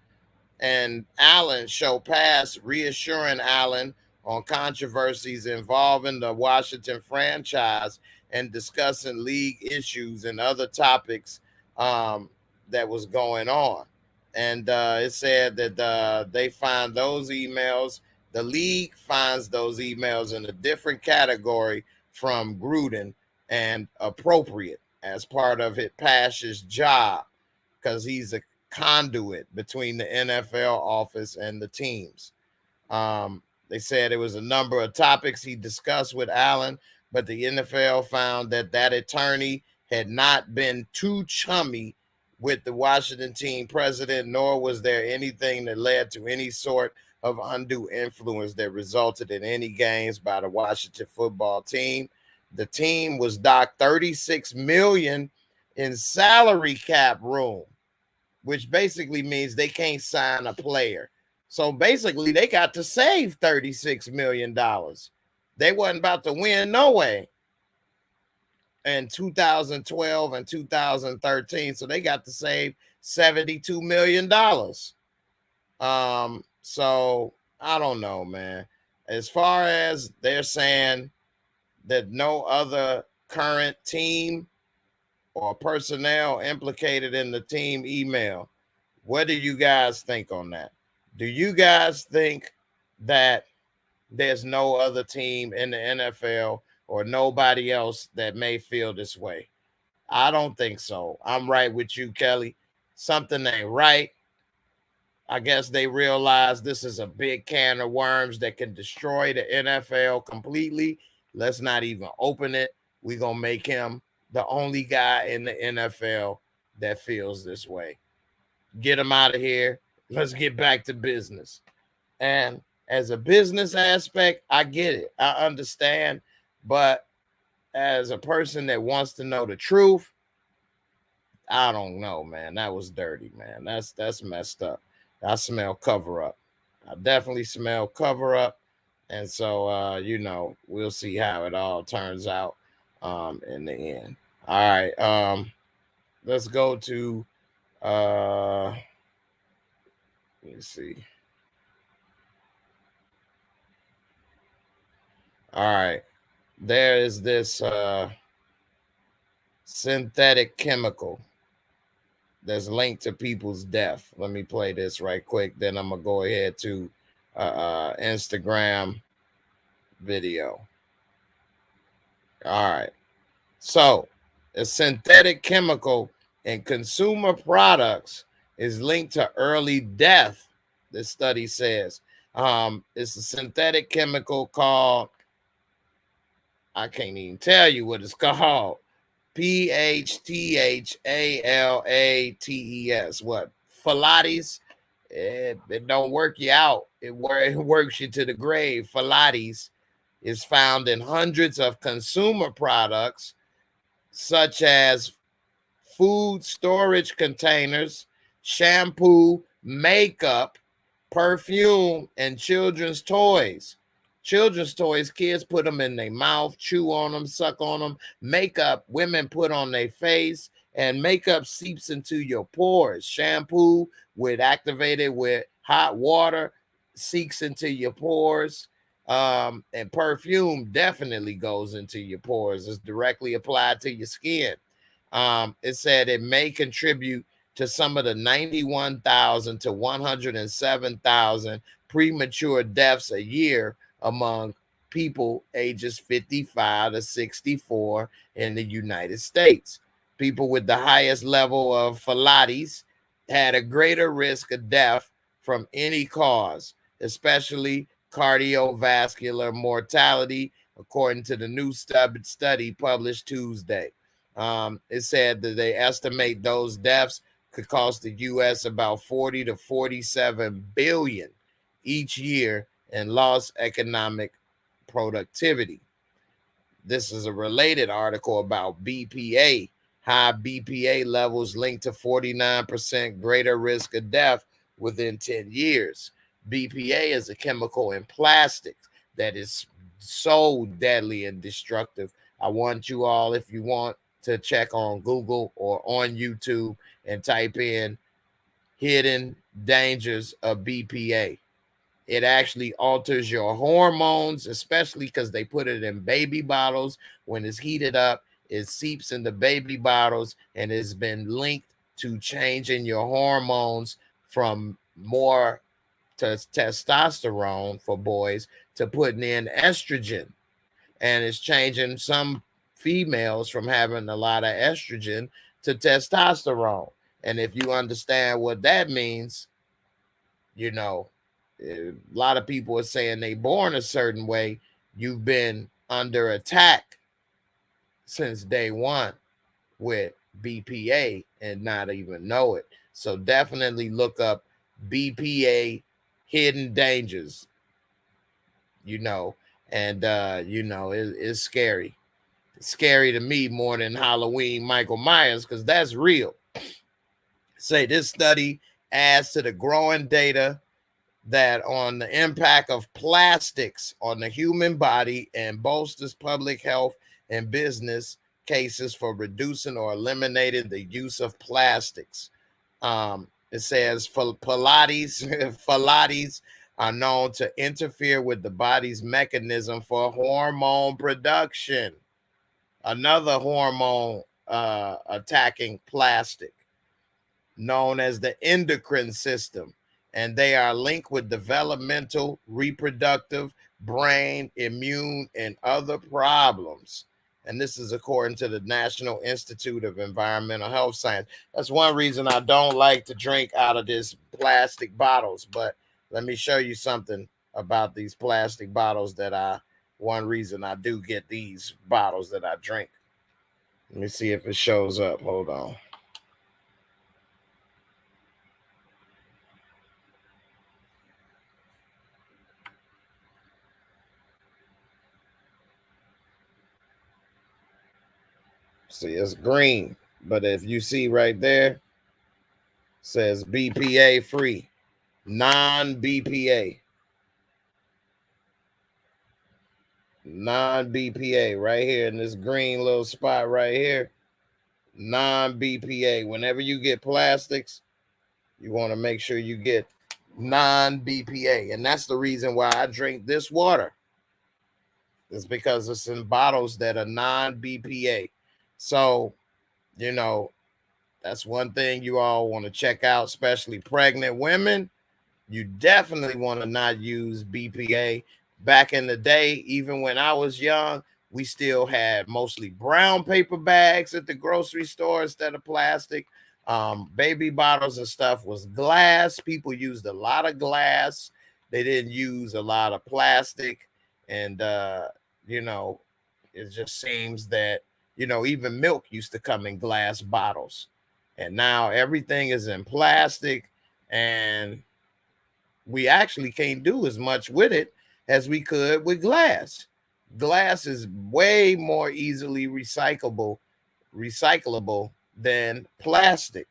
Speaker 1: and Allen show Pash reassuring Allen on controversies involving the Washington franchise and discussing league issues and other topics that was going on. And it said that they find those emails, the league finds those emails in a different category from Gruden and appropriate as part of it Pash's job, because he's a conduit between the NFL office and the teams. They said it was a number of topics he discussed with Allen, but the NFL found that that attorney had not been too chummy with the Washington team president, nor was there anything that led to any sort of undue influence that resulted in any gains by the Washington football team. The team was docked $36 million in salary cap room, which basically means they can't sign a player. So basically, they got to save $36 million. They wasn't about to win no way in 2012 and 2013. So they got to save $72 million. So I don't know, man. As far as they're saying that no other current team or personnel implicated in the team email, what do you guys think on that? Do you guys think that there's no other team in the NFL or nobody else that may feel this way? I don't think so. I'm right with you, Kelly. Something ain't right. I guess they realize this is a big can of worms that can destroy the NFL completely. Let's not even open it. We're going to make him the only guy in the NFL that feels this way. Get him out of here. Let's get back to business. And as a business aspect, I get it. I understand. But as a person that wants to know the truth, I don't know, man. That was dirty, man. That's messed up. I smell cover up. I definitely smell cover up. And so, we'll see how it all turns out in the end. All right. Let's go to, let me see. All right. There is this synthetic chemical that's linked to people's death. Let me play this right quick. Then I'm going to go ahead to Instagram video. All right. So a synthetic chemical in consumer products is linked to early death, this study says. It's a synthetic chemical called, I can't even tell you what it's called. PHTHALATES. What? Pilates. It don't work you out. It works you to the grave. Pilates is found in hundreds of consumer products, such as food storage containers, shampoo, makeup, perfume, and children's toys. Children's toys, kids put them in their mouth, chew on them, suck on them. Makeup, women put on their face, and makeup seeps into your pores. Shampoo activated with hot water seeps into your pores. And perfume definitely goes into your pores. It's directly applied to your skin. It said it may contribute to some of the 91,000 to 107,000 premature deaths a year among people ages 55 to 64 in the United States. People with the highest level of phthalates had a greater risk of death from any cause, especially cardiovascular mortality, according to the new study published Tuesday. It said that they estimate those deaths could cost the U.S. about 40 to 47 billion each year in lost economic productivity. This is a related article about BPA. High BPA levels linked to 49% greater risk of death within 10 years. BPA is a chemical in plastics that is so deadly and destructive. I want you all, if you want, to check on Google or on YouTube and type in hidden dangers of BPA. It actually alters your hormones, especially because they put it in baby bottles. When it's heated up, it seeps into baby bottles and has been linked to changing your hormones from more to testosterone for boys to putting in estrogen. And it's changing some females from having a lot of estrogen to testosterone. And if you understand what that means, you know, a lot of people are saying they born a certain way. You've been under attack since day one with BPA and not even know it. So definitely look up BPA hidden dangers, and it's scary. It's scary to me more than Halloween Michael Myers, because that's real. Say this study adds to the growing data that on the impact of plastics on the human body and bolsters public health and business cases for reducing or eliminating the use of plastics. It says phthalates are known to interfere with the body's mechanism for hormone production. Another hormone attacking plastic, known as the endocrine system, and they are linked with developmental, reproductive, brain, immune, and other problems. And this is according to the National Institute of Environmental Health Science. That's one reason I don't like to drink out of these plastic bottles. But let me show you something about these plastic bottles one reason I do get these bottles that I drink. Let me see if it shows up. Hold on. See, it's green, but if you see right there, says BPA free, non-BPA right here in this green little spot right here, non-BPA. Whenever you get plastics, you want to make sure you get non-BPA, and that's the reason why I drink this water. It's because it's in bottles that are non-BPA. So, that's one thing you all want to check out, especially pregnant women. You definitely want to not use BPA. Back in the day, even when I was young, we still had mostly brown paper bags at the grocery store instead of plastic. Baby bottles and stuff was glass. People used a lot of glass. They didn't use a lot of plastic. And, it just seems that, even milk used to come in glass bottles. And now everything is in plastic, and we actually can't do as much with it as we could with glass. Glass is way more easily recyclable than plastic.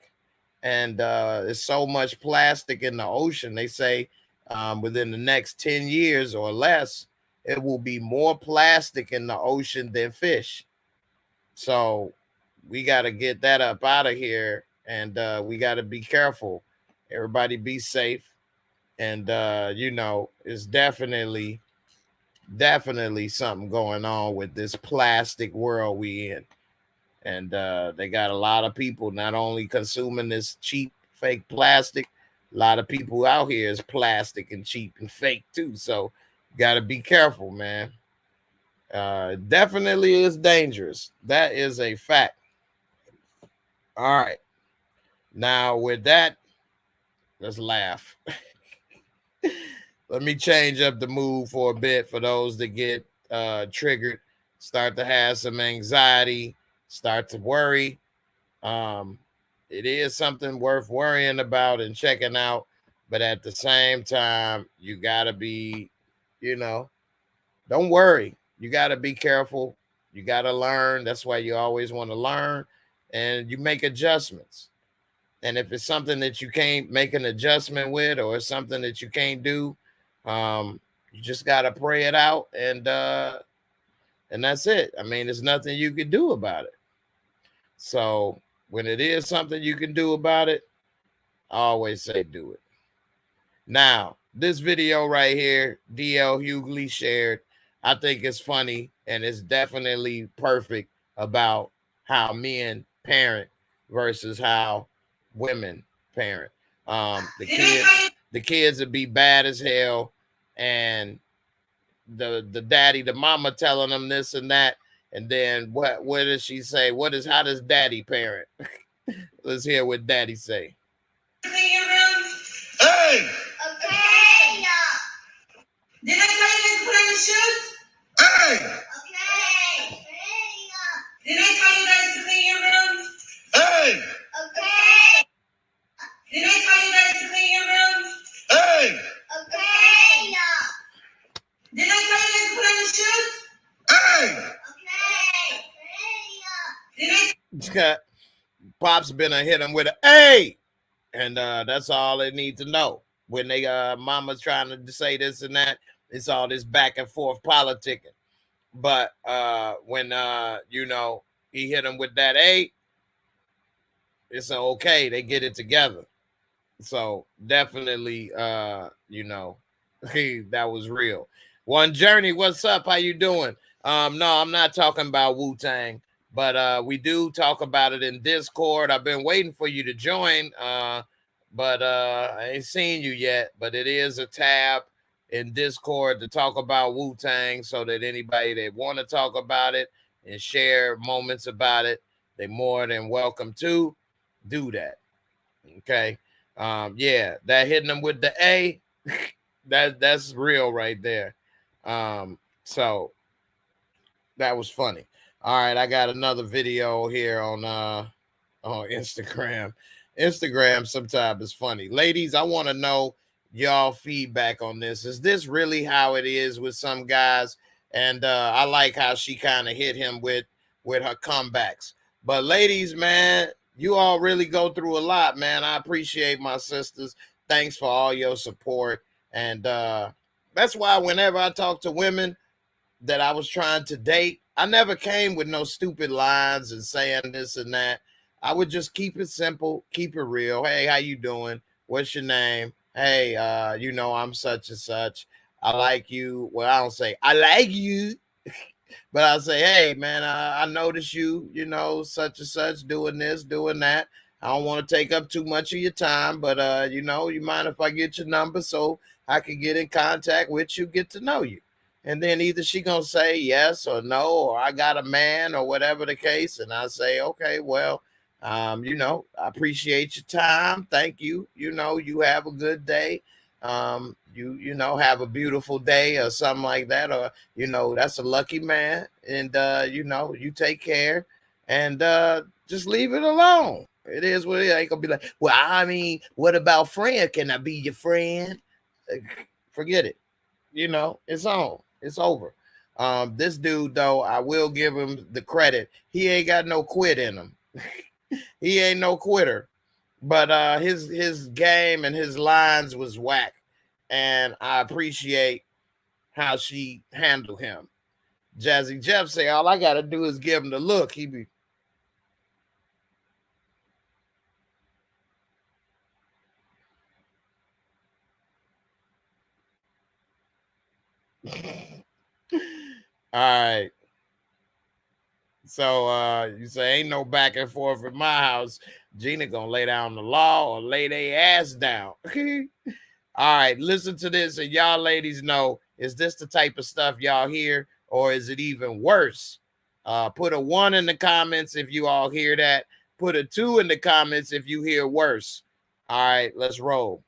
Speaker 1: And there's so much plastic in the ocean. They say within the next 10 years or less, it will be more plastic in the ocean than fish. So we got to get that up out of here, and we got to be careful. Everybody be safe. And it's definitely something going on with this plastic world we in. And they got a lot of people not only consuming this cheap fake plastic, a lot of people out here is plastic and cheap and fake too. So you got to be careful, man. Definitely is dangerous. That is a fact. All right. Now with that, let's laugh. Let me change up the mood for a bit for those that get triggered, start to have some anxiety, start to worry. It is something worth worrying about and checking out, but at the same time, you got to be, don't worry. You got to be careful. You got to learn. That's why you always want to learn, and you make adjustments. And if it's something that you can't make an adjustment with, or it's something that you can't do, you just got to pray it out, and that's it. I mean, there's nothing you can do about it. So when it is something you can do about it, I always say do it. Now, this video right here, DL Hughley shared, I think it's funny, and it's definitely perfect about how men parent versus how women parent. The kids would be bad as hell, and the daddy, the mama telling them this and that, and then what does she say? How does daddy parent? Let's hear what daddy say.
Speaker 2: Hey! Okay! Did I tell you to put on your shoes? Hey! Okay! Did I tell you guys to clean your room? Hey! Okay! Did I tell you guys to clean your room? Hey! Okay! Did I tell you guys to put on your shoes? Hey! Okay!
Speaker 1: Pop's been a hit him with a hey, and that's all they need to know. When they mama's trying to say this and that, it's all this back and forth politicking. But when he hit him with that hey, it's okay. They get it together. So definitely that was real. One Journey, what's up? How you doing? No, I'm not talking about Wu-Tang, but we do talk about it in Discord. I've been waiting for you to join, but I ain't seen you yet. But it is a tab in Discord to talk about Wu-Tang, so that anybody that want to talk about it and share moments about it, they're more than welcome to do that. Okay. Yeah, that hitting them with the A, that's real right there. So that was funny. All right, I got another video here on Instagram. Instagram sometimes is funny. Ladies, I want to know y'all feedback on this. Is this really how it is with some guys? And I like how she kind of hit him with her comebacks. But ladies, man, you all really go through a lot, man. I appreciate my sisters. Thanks for all your support. And that's why whenever I talk to women that I was trying to date, I never came with no stupid lines and saying this and that. I would just keep it simple, keep it real. Hey, how you doing? What's your name? Hey, I'm such and such. I like you. Well, I don't say I like you. But I'll say, hey, man, I noticed you, such and such, doing this, doing that. I don't want to take up too much of your time, but, you mind if I get your number so I can get in contact with you, get to know you. And then either she going to say yes or no, or I got a man or whatever the case. And I say, okay, well, I appreciate your time. Thank you. You have a good day. Have a beautiful day or something like that, or that's a lucky man, and you take care and just leave it alone. It is what it is. Ain't gonna be like, well, I mean, what about friend? Can I be your friend? Forget it. It's on. It's over. This dude though, I will give him the credit. He ain't got no quit in him. He ain't no quitter. But his game and his lines was whack. And I appreciate how she handled him. Jazzy Jeff say, all I got to do is give him the look. He be. All right. So you say ain't no back and forth at my house. Gina gonna lay down the law or lay their ass down. All right, listen to this, and y'all ladies know, is this the type of stuff y'all hear, or is it even worse? Put a 1 in the comments if you all hear that. Put a 2 in the comments if you hear worse. All right, let's roll.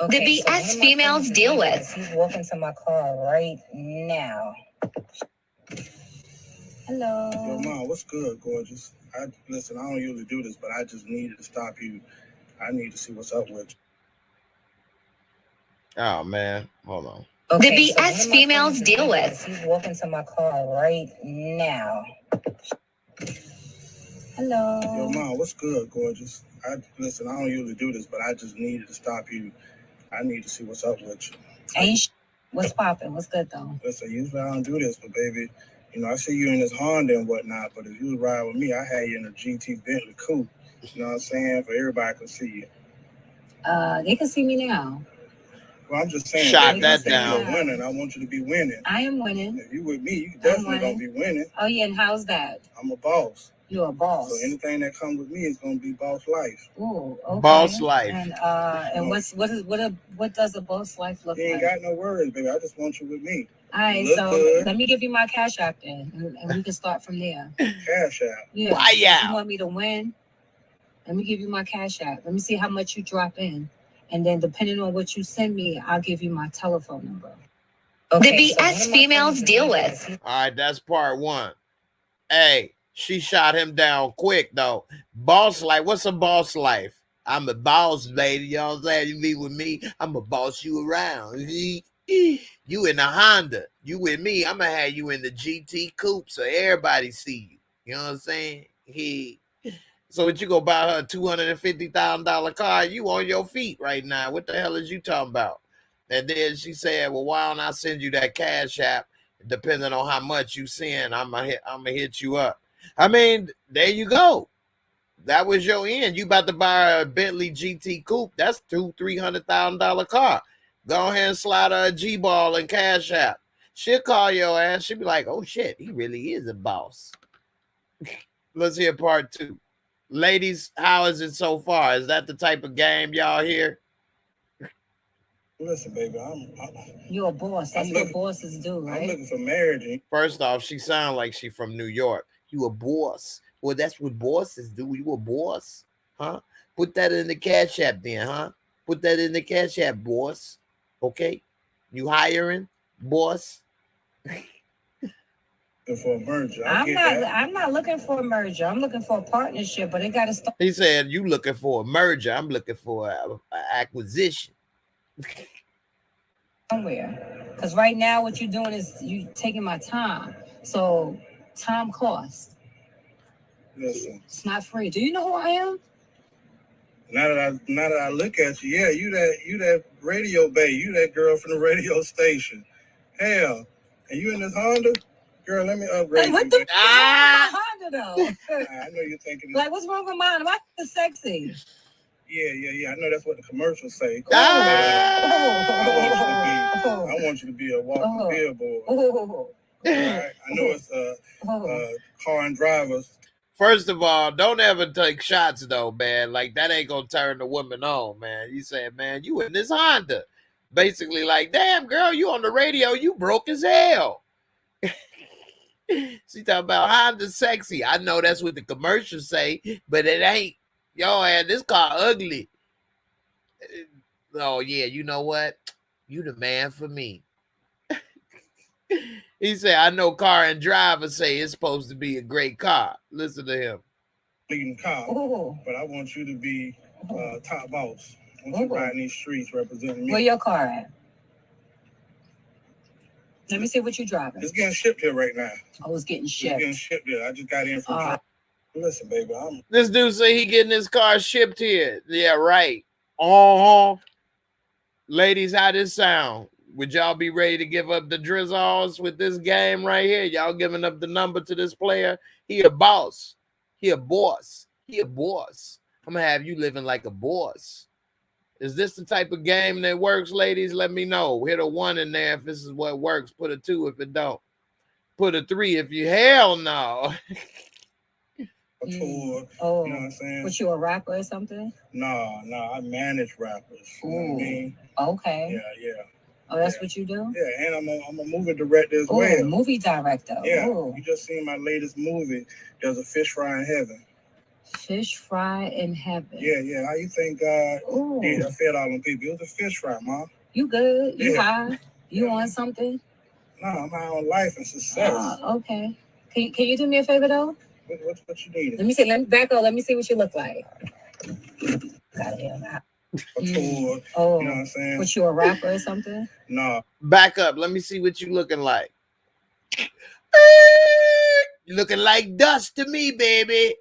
Speaker 2: Okay, the BS so females deal with. He's walking to my car right now. Hello.
Speaker 3: Yo, Mom, what's good, gorgeous? Listen, I don't usually do this, but I just needed to stop you. I need to see what's up with you.
Speaker 1: Oh, man. Hold on.
Speaker 2: Okay, the BS so females deal with. He's walking to my car right now. Hello.
Speaker 3: Yo, Mom, what's good, gorgeous? Listen, I don't usually do this, but I just needed to stop you. I need to see what's up with you.
Speaker 2: What's popping? What's good, though?
Speaker 3: Listen, usually I don't do this, but baby, you know, I see you in this Honda and whatnot, but if you would ride with me, I had you in a GT Bentley coupe. You know what I'm saying? For everybody can see you.
Speaker 2: They can see me now.
Speaker 3: Well, I'm just saying,
Speaker 1: shot that down.
Speaker 3: You're winning. I want you to be winning.
Speaker 2: I am winning.
Speaker 3: If you with me, you definitely gonna be winning.
Speaker 2: Oh yeah, and how's that?
Speaker 3: I'm a boss.
Speaker 2: You're a boss.
Speaker 3: So anything that comes with me is gonna be boss life.
Speaker 2: Ooh, okay.
Speaker 1: Boss life.
Speaker 2: And what does a boss life look like?
Speaker 3: You ain't got no worries, baby. I just want you with me.
Speaker 2: All right, so good. Let me give you my Cash App then, and we can start from there.
Speaker 3: Cash App.
Speaker 2: Yeah.
Speaker 1: Why, yeah.
Speaker 2: You want me to win? Let me give you my Cash App. Let me see how much you drop in. And then depending on what you send me, I'll give you my telephone number. Okay, the BS females deal with.
Speaker 1: All right, that's part 1. Hey, she shot him down quick, though. Boss life. What's a boss life? I'm a boss, baby. You know what I'm saying? You be with me, I'm going to boss you around. You in the Honda. You with me, I'm going to have you in the GT coupe so everybody see you. You know what I'm saying? So when you go buy her a $250,000 car, you on your feet right now. What the hell is you talking about? And then she said, well, why don't I send you that Cash App? Depending on how much you send, I'm gonna hit you up. I mean, there you go. That was your end. You about to buy a Bentley GT coupe. That's $200,000-$300,000 car. Go ahead and slide her a G-ball and Cash App. She'll call your ass. She'll be like, oh shit, he really is a boss. Let's hear part 2. Ladies, how is it so far? Is that the type of game y'all hear?
Speaker 3: Listen, baby,
Speaker 2: you're a boss. That's what bosses do, right?
Speaker 3: I'm looking for marriage.
Speaker 1: First off, she sounds like she from New York. You a boss. Well, that's what bosses do. You a boss? Huh? Put that in the Cash App then, huh? Put that in the Cash App, boss. Okay? You hiring, boss?
Speaker 3: For a merger.
Speaker 2: I'm not looking for a merger. I'm looking for a partnership, but it got to start.
Speaker 1: He said, you looking for a merger. I'm looking for an acquisition.
Speaker 2: Somewhere. Because right now what you're doing is you taking my time. So time costs.
Speaker 3: Listen.
Speaker 2: It's not free. Do you know who I am?
Speaker 3: Now that I look at you, yeah, you that radio bae, you that girl from the radio station. Hell, and you in this Honda? Girl, let me upgrade.
Speaker 2: Like, what the Honda though?
Speaker 3: I know you're thinking.
Speaker 2: Like, what's wrong with mine? Am I sexy?
Speaker 3: Yeah. I know that's what the commercials say.
Speaker 1: I
Speaker 3: want you to be a walking billboard. All right? I know it's car and drivers.
Speaker 1: First of all, don't ever take shots though, man. Like that ain't gonna turn the woman on, man. You said, man, you in this Honda. Basically, like, damn girl, you on the radio, you broke as hell. She talking about Honda sexy. I know that's what the commercials say, but it ain't. Yo, and this car ugly. Oh yeah, you know what? You the man for me. He said, I know car and driver say it's supposed to be a great car. Listen to him.
Speaker 3: Leading car, but I want you to be top boss. I want you riding these streets representing me.
Speaker 2: Where your car at? Let me see what you're driving.
Speaker 3: It's getting shipped here right now.
Speaker 2: Oh, it's getting shipped.
Speaker 3: It's getting shipped here. I just got in from Listen, baby,
Speaker 1: This dude say he getting his car shipped here. Yeah, right. Ladies, how this sound? Would y'all be ready to give up the drizzles with this game right here? Y'all giving up the number to this player? He a boss. He a boss. He a boss. I'm gonna have you living like a boss. Is this the type of game that works, ladies? Let me know. Hit a 1 in there if this is what works. Put a 2 if it don't. Put a 3 if you hell no.
Speaker 3: a tour.
Speaker 4: Oh,
Speaker 3: you know what I'm saying?
Speaker 4: But you a rapper or something?
Speaker 3: No, I manage rappers. You know what I mean?
Speaker 4: Okay.
Speaker 3: Yeah.
Speaker 4: Oh, that's what you do?
Speaker 3: Yeah, and I'm a movie director as
Speaker 4: well.
Speaker 3: well.
Speaker 4: Movie director.
Speaker 3: Yeah. You just seen my latest movie. There's a fish fry in heaven.
Speaker 4: Fish fry in heaven.
Speaker 3: Yeah. How you think God did? I fed all them people. It was a fish fry, Mom.
Speaker 4: You good? You high? You on something?
Speaker 3: No, I'm high on life and success.
Speaker 4: Okay. Can you do me a favor though?
Speaker 3: What you need?
Speaker 4: Let me see. Let me back up. Let me see what you look like. Got it.
Speaker 3: A tour. You know what I'm saying?
Speaker 4: What, you a rapper or something?
Speaker 3: No.
Speaker 1: Back up. Let me see what you looking like. You looking like dust to me, baby.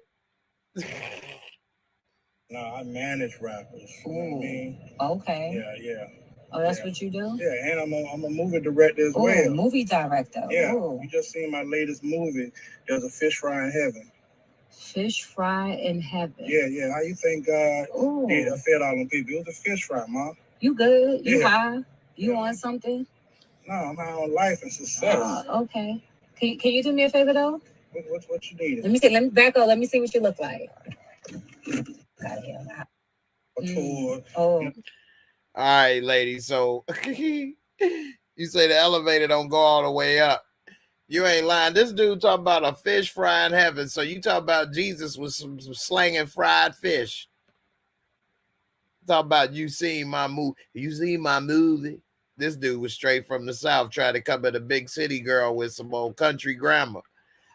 Speaker 3: No, I manage rappers. You know what I mean?
Speaker 4: Okay.
Speaker 3: Yeah.
Speaker 4: Oh, that's what you do?
Speaker 3: Yeah, and I'm a movie director as well.
Speaker 4: Movie director.
Speaker 3: Yeah. You just seen my latest movie. There's a fish fry in heaven.
Speaker 4: Fish fry in heaven.
Speaker 3: Yeah. How you think God did? I fed all them people. It was a fish fry, Mom.
Speaker 4: You good? You high? You on something?
Speaker 3: No, I'm high on life and success.
Speaker 4: Okay. Can you do me a favor though?
Speaker 3: What you need?
Speaker 4: Let me see. Let me back up. Let me see what you look like. Got it.
Speaker 3: A tour.
Speaker 1: All right, ladies. So you say the elevator don't go all the way up. You ain't lying. This dude talking about a fish fry in heaven. So you talk about Jesus with some slanging fried fish. Talk about you seen my movie. You seen my movie. This dude was straight from the South trying to come at a big city girl with some old country grammar.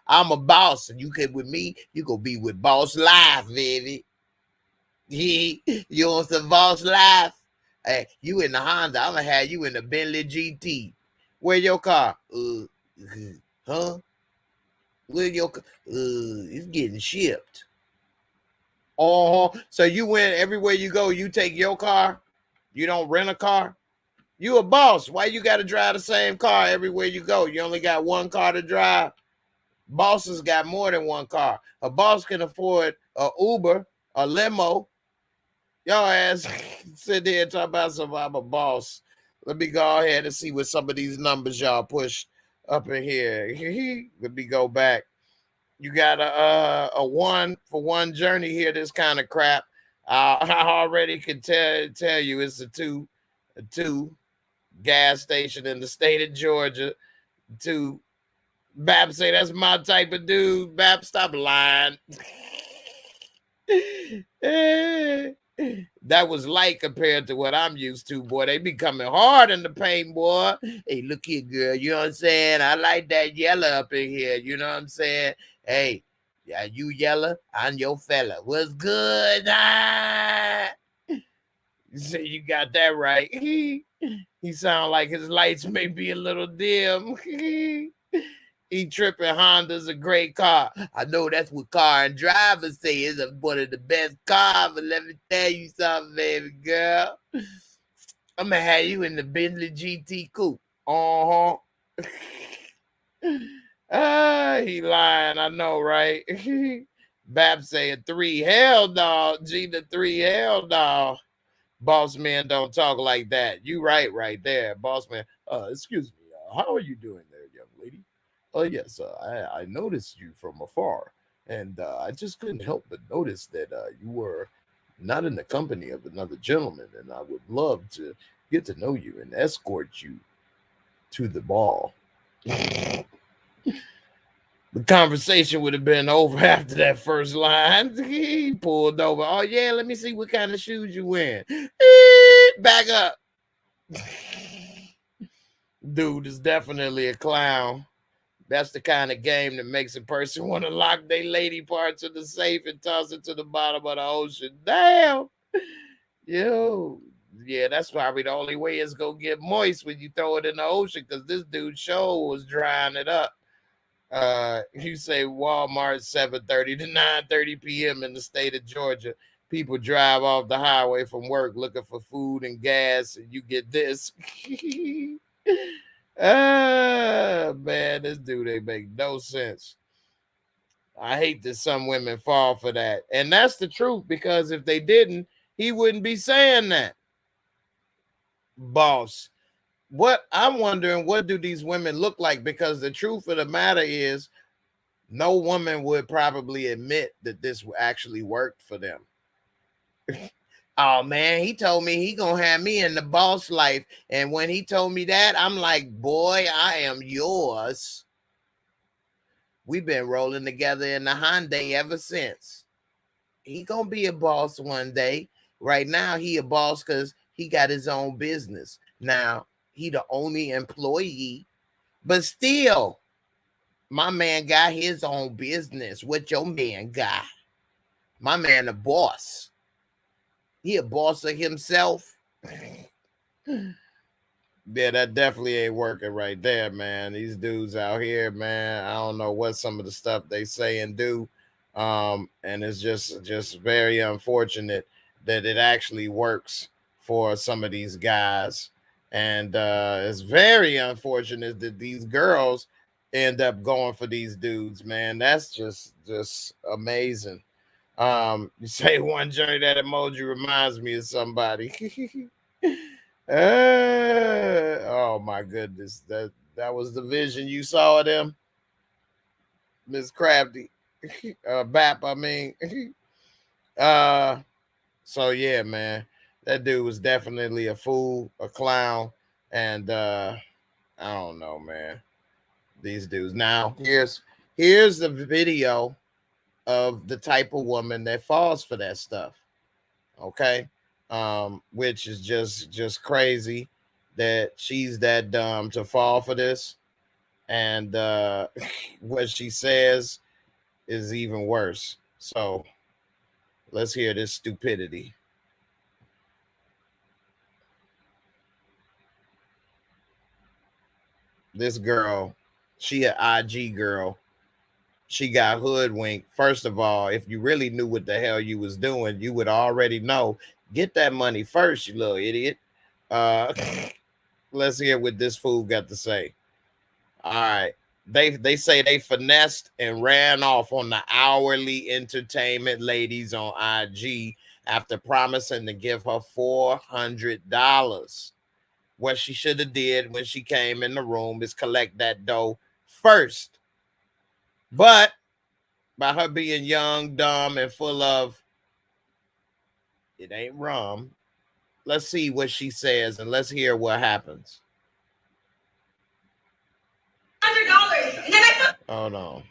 Speaker 1: I'm a boss, and you get with me, you gonna be with Boss Life, baby. You want some Boss Life? Hey, you in the Honda, I'm gonna have you in the Bentley GT. Where your car? Huh? Where your car? It's getting shipped. So you went everywhere you go, you take your car? You don't rent a car? You a boss. Why you got to drive the same car everywhere you go? You only got one car to drive. Bosses got more than one car. A boss can afford a Uber, a limo. Y'all ass sit there and talk about something. I'm a boss. Let me go ahead and see what some of these numbers y'all pushed up in here. Let me go back. You got a 1 for 1 journey here. This kind of crap. I already can tell you it's a two gas station in the state of Georgia. 2. Bap say that's my type of dude. Bap, stop lying. That was light compared to what I'm used to, boy. They be coming hard in the paint, boy. Hey, look here, girl. You know what I'm saying? I like that yellow up in here. You know what I'm saying? Hey, yeah, you yellow, I'm your fella. What's good? You say you got that right. He sound like his lights may be a little dim. He tripping. Honda's a great car. I know that's what car and drivers say is one of the best cars, but let me tell you something, baby girl. I'm gonna have you in the Bentley GT coupe. He lying, I know, right? Bap saying 3. Hell no. Gina 3. Hell no. Boss man don't talk like that. You right there, boss man. Excuse me. How are you doing there, young lady? Yes, I noticed you from afar, and I just couldn't help but notice that you were not in the company of another gentleman, and I would love to get to know you and escort you to the ball. The conversation would have been over after that first line. He pulled over. Oh, yeah, let me see what kind of shoes you wearing. Back up. Dude is definitely a clown. That's the kind of game that makes a person want to lock their lady parts in the safe and toss it to the bottom of the ocean. Damn. Yo. Yeah, that's probably the only way it's going to get moist when you throw it in the ocean, because this dude's show was drying it up. You say Walmart 7:30 to 9:30 p.m. in the state of Georgia. People drive off the highway from work looking for food and gas, and you get this. Man, this dude ain't make no sense. I hate that some women fall for that. And that's the truth, because if they didn't, he wouldn't be saying that. Boss. What I'm wondering, what do these women look like? Because the truth of the matter is, no woman would probably admit that this actually worked for them. Oh man, he told me he gonna have me in the boss life, and when he told me that, I'm like, boy, I am yours. We've been rolling together in the Hyundai ever since. He gonna be a boss one day. Right now, he a boss because he got his own business. Now, he the only employee, but still, my man got his own business. What your man got? My man a boss. He a boss of himself. Yeah, that definitely ain't working right there, man. These dudes out here, man, I don't know what some of the stuff they say and do. And it's just very unfortunate that it actually works for some of these guys. And it's very unfortunate that these girls end up going for these dudes, man. That's just amazing. You say one journey, that emoji reminds me of somebody. Oh my goodness, that was the vision you saw of them, Miss Crafty. Bap, I mean. So yeah, man, that dude was definitely a fool, a clown, and I don't know, man. These dudes. Now here's the video of the type of woman that falls for that stuff. Okay. Which is just crazy that she's that dumb to fall for this. And what she says is even worse. So let's hear this stupidity. This girl, she an IG girl. She got hoodwinked. First of all, if you really knew what the hell you was doing, you would already know. Get that money first, you little idiot. Let's hear what this fool got to say. All right. They say they finessed and ran off on the hourly entertainment ladies on IG after promising to give her $400. What she should have did when she came in the room is collect that dough first. But by her being young, dumb, and full of it ain't rum, let's see what she says and let's hear what happens.
Speaker 2: $100, and then I
Speaker 1: hold on.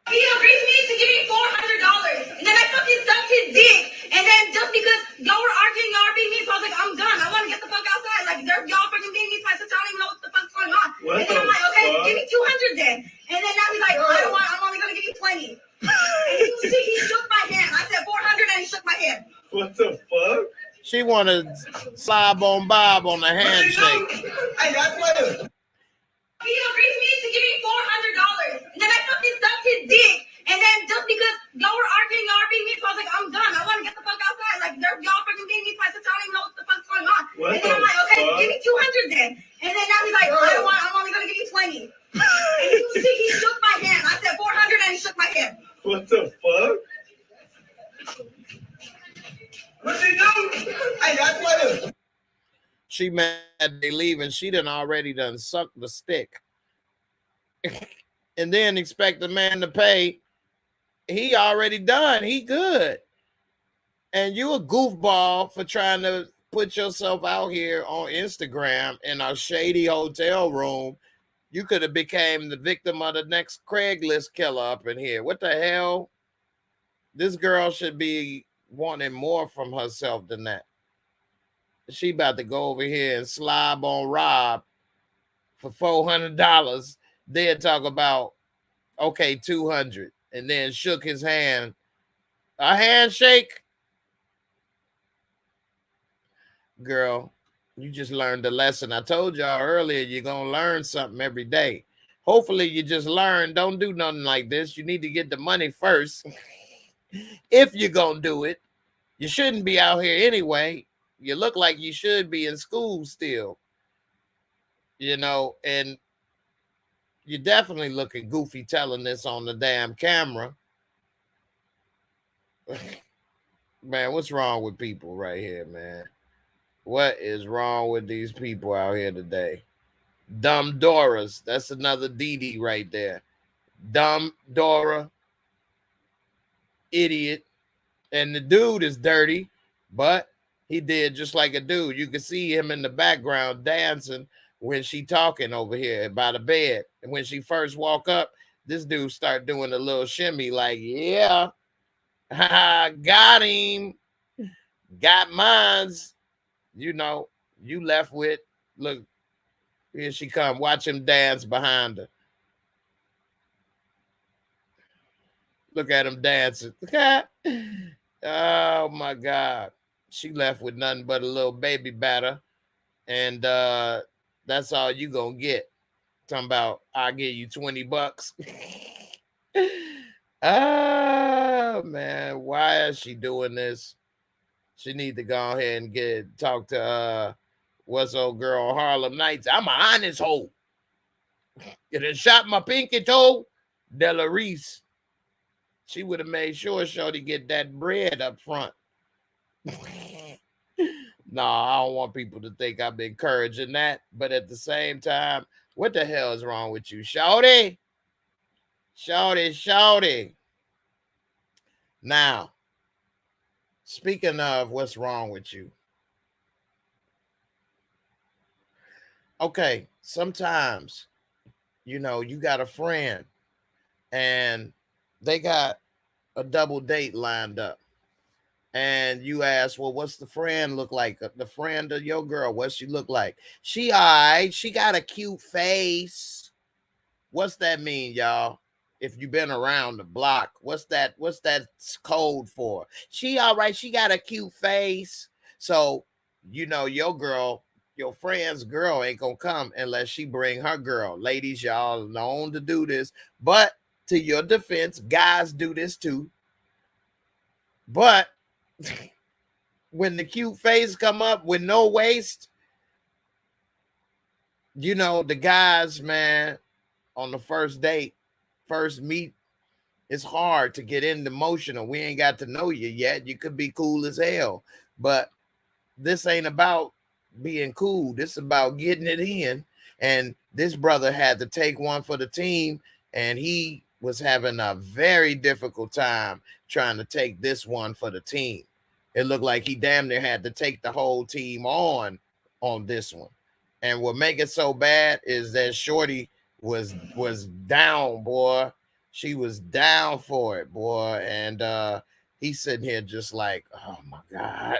Speaker 2: He agreed to me to give me $400, and then I fucking sucked his dick, and then just because y'all were arguing, y'all were being mean, so I was like, I'm done. I want to get the fuck outside. Like, y'all fucking being mean, so I said, I don't even know what the fuck's going on. And then I'm like, okay, give me 200 then. And then now he's like, I don't want. I'm only gonna give you 20. And he shook my hand. I said 400, and he shook my hand.
Speaker 3: What the fuck?
Speaker 1: She wanted slob on Bob on the handshake.
Speaker 2: Hey, that's what. He agreed to me to give me $400, and then I fucking sucked his dick, and then just because y'all were arguing, y'all were being mean, so I was like, I'm done. I want to get the fuck outside. Like, y'all fucking being mean, so I said, I don't even know what the fuck's going on. And then I'm like, okay, give me 200 then. And then now he's like, I don't want. I'm only gonna give you 20. And he shook my hand. I said 400, and he shook my hand.
Speaker 3: What the fuck?
Speaker 2: What's he doing? Hey, that's what.
Speaker 1: She mad they leaving. She done already sucked the stick. And then expect the man to pay. He already done. He good. And you a goofball for trying to put yourself out here on Instagram in a shady hotel room. You could have became the victim of the next Craigslist killer up in here. What the hell? This girl should be wanting more from herself than that. She about to go over here and slob on Rob for $400. Then talk about, okay, 200. And then shook his hand. A handshake? Girl, you just learned the lesson. I told y'all earlier, you're going to learn something every day. Hopefully you just learn. Don't do nothing like this. You need to get the money first. If you're going to do it, you shouldn't be out here anyway. You look like you should be in school still, you know, and you're definitely looking goofy telling this on the damn camera. Man, what's wrong with people right here, man? What is wrong with these people out here today? Dumb Doras. That's another Dee right there. Dumb Dora. Idiot. And the dude is dirty, but he did just like a dude. You can see him in the background dancing when she talking over here by the bed. And when she first walk up, this dude start doing a little shimmy like, yeah, got him. Got mines. You know, you left with, look, here she come. Watch him dance behind her. Look at him dancing. Oh, my God. She left with nothing but a little baby batter. And that's all you going to get. Talking about, I'll give you $20. Oh, man. Why is she doing this? She need to go ahead and talk to what's old girl Harlem Nights. I'm an honest hoe. You done shot my pinky toe, Della Reese. She would have made sure Shorty get that bread up front. No, I don't want people to think I'm encouraging that. But at the same time, what the hell is wrong with you, Shorty? Shorty. Now, speaking of what's wrong with you. Okay, sometimes, you know, you got a friend and they got a double date lined up. And you ask, well, what's the friend look like? The friend of your girl, what's she look like? She all right. She got a cute face. What's that mean, y'all? If you've been around the block, what's that code for? She all right. She got a cute face. So, you know, your girl, your friend's girl ain't gonna come unless she bring her girl. Ladies, y'all known to do this. But to your defense, guys do this too. But when the cute face come up with no waist, you know, the guys, man, on the first date, first meet, it's hard to get into emotional. We ain't got to know you yet. You could be cool as hell. But this ain't about being cool. This is about getting it in. And this brother had to take one for the team, and he was having a very difficult time trying to take this one for the team. It looked like he damn near had to take the whole team on this one. And what make it so bad is that Shorty was down, boy. She was down for it, boy. And he's sitting here just like, oh my God.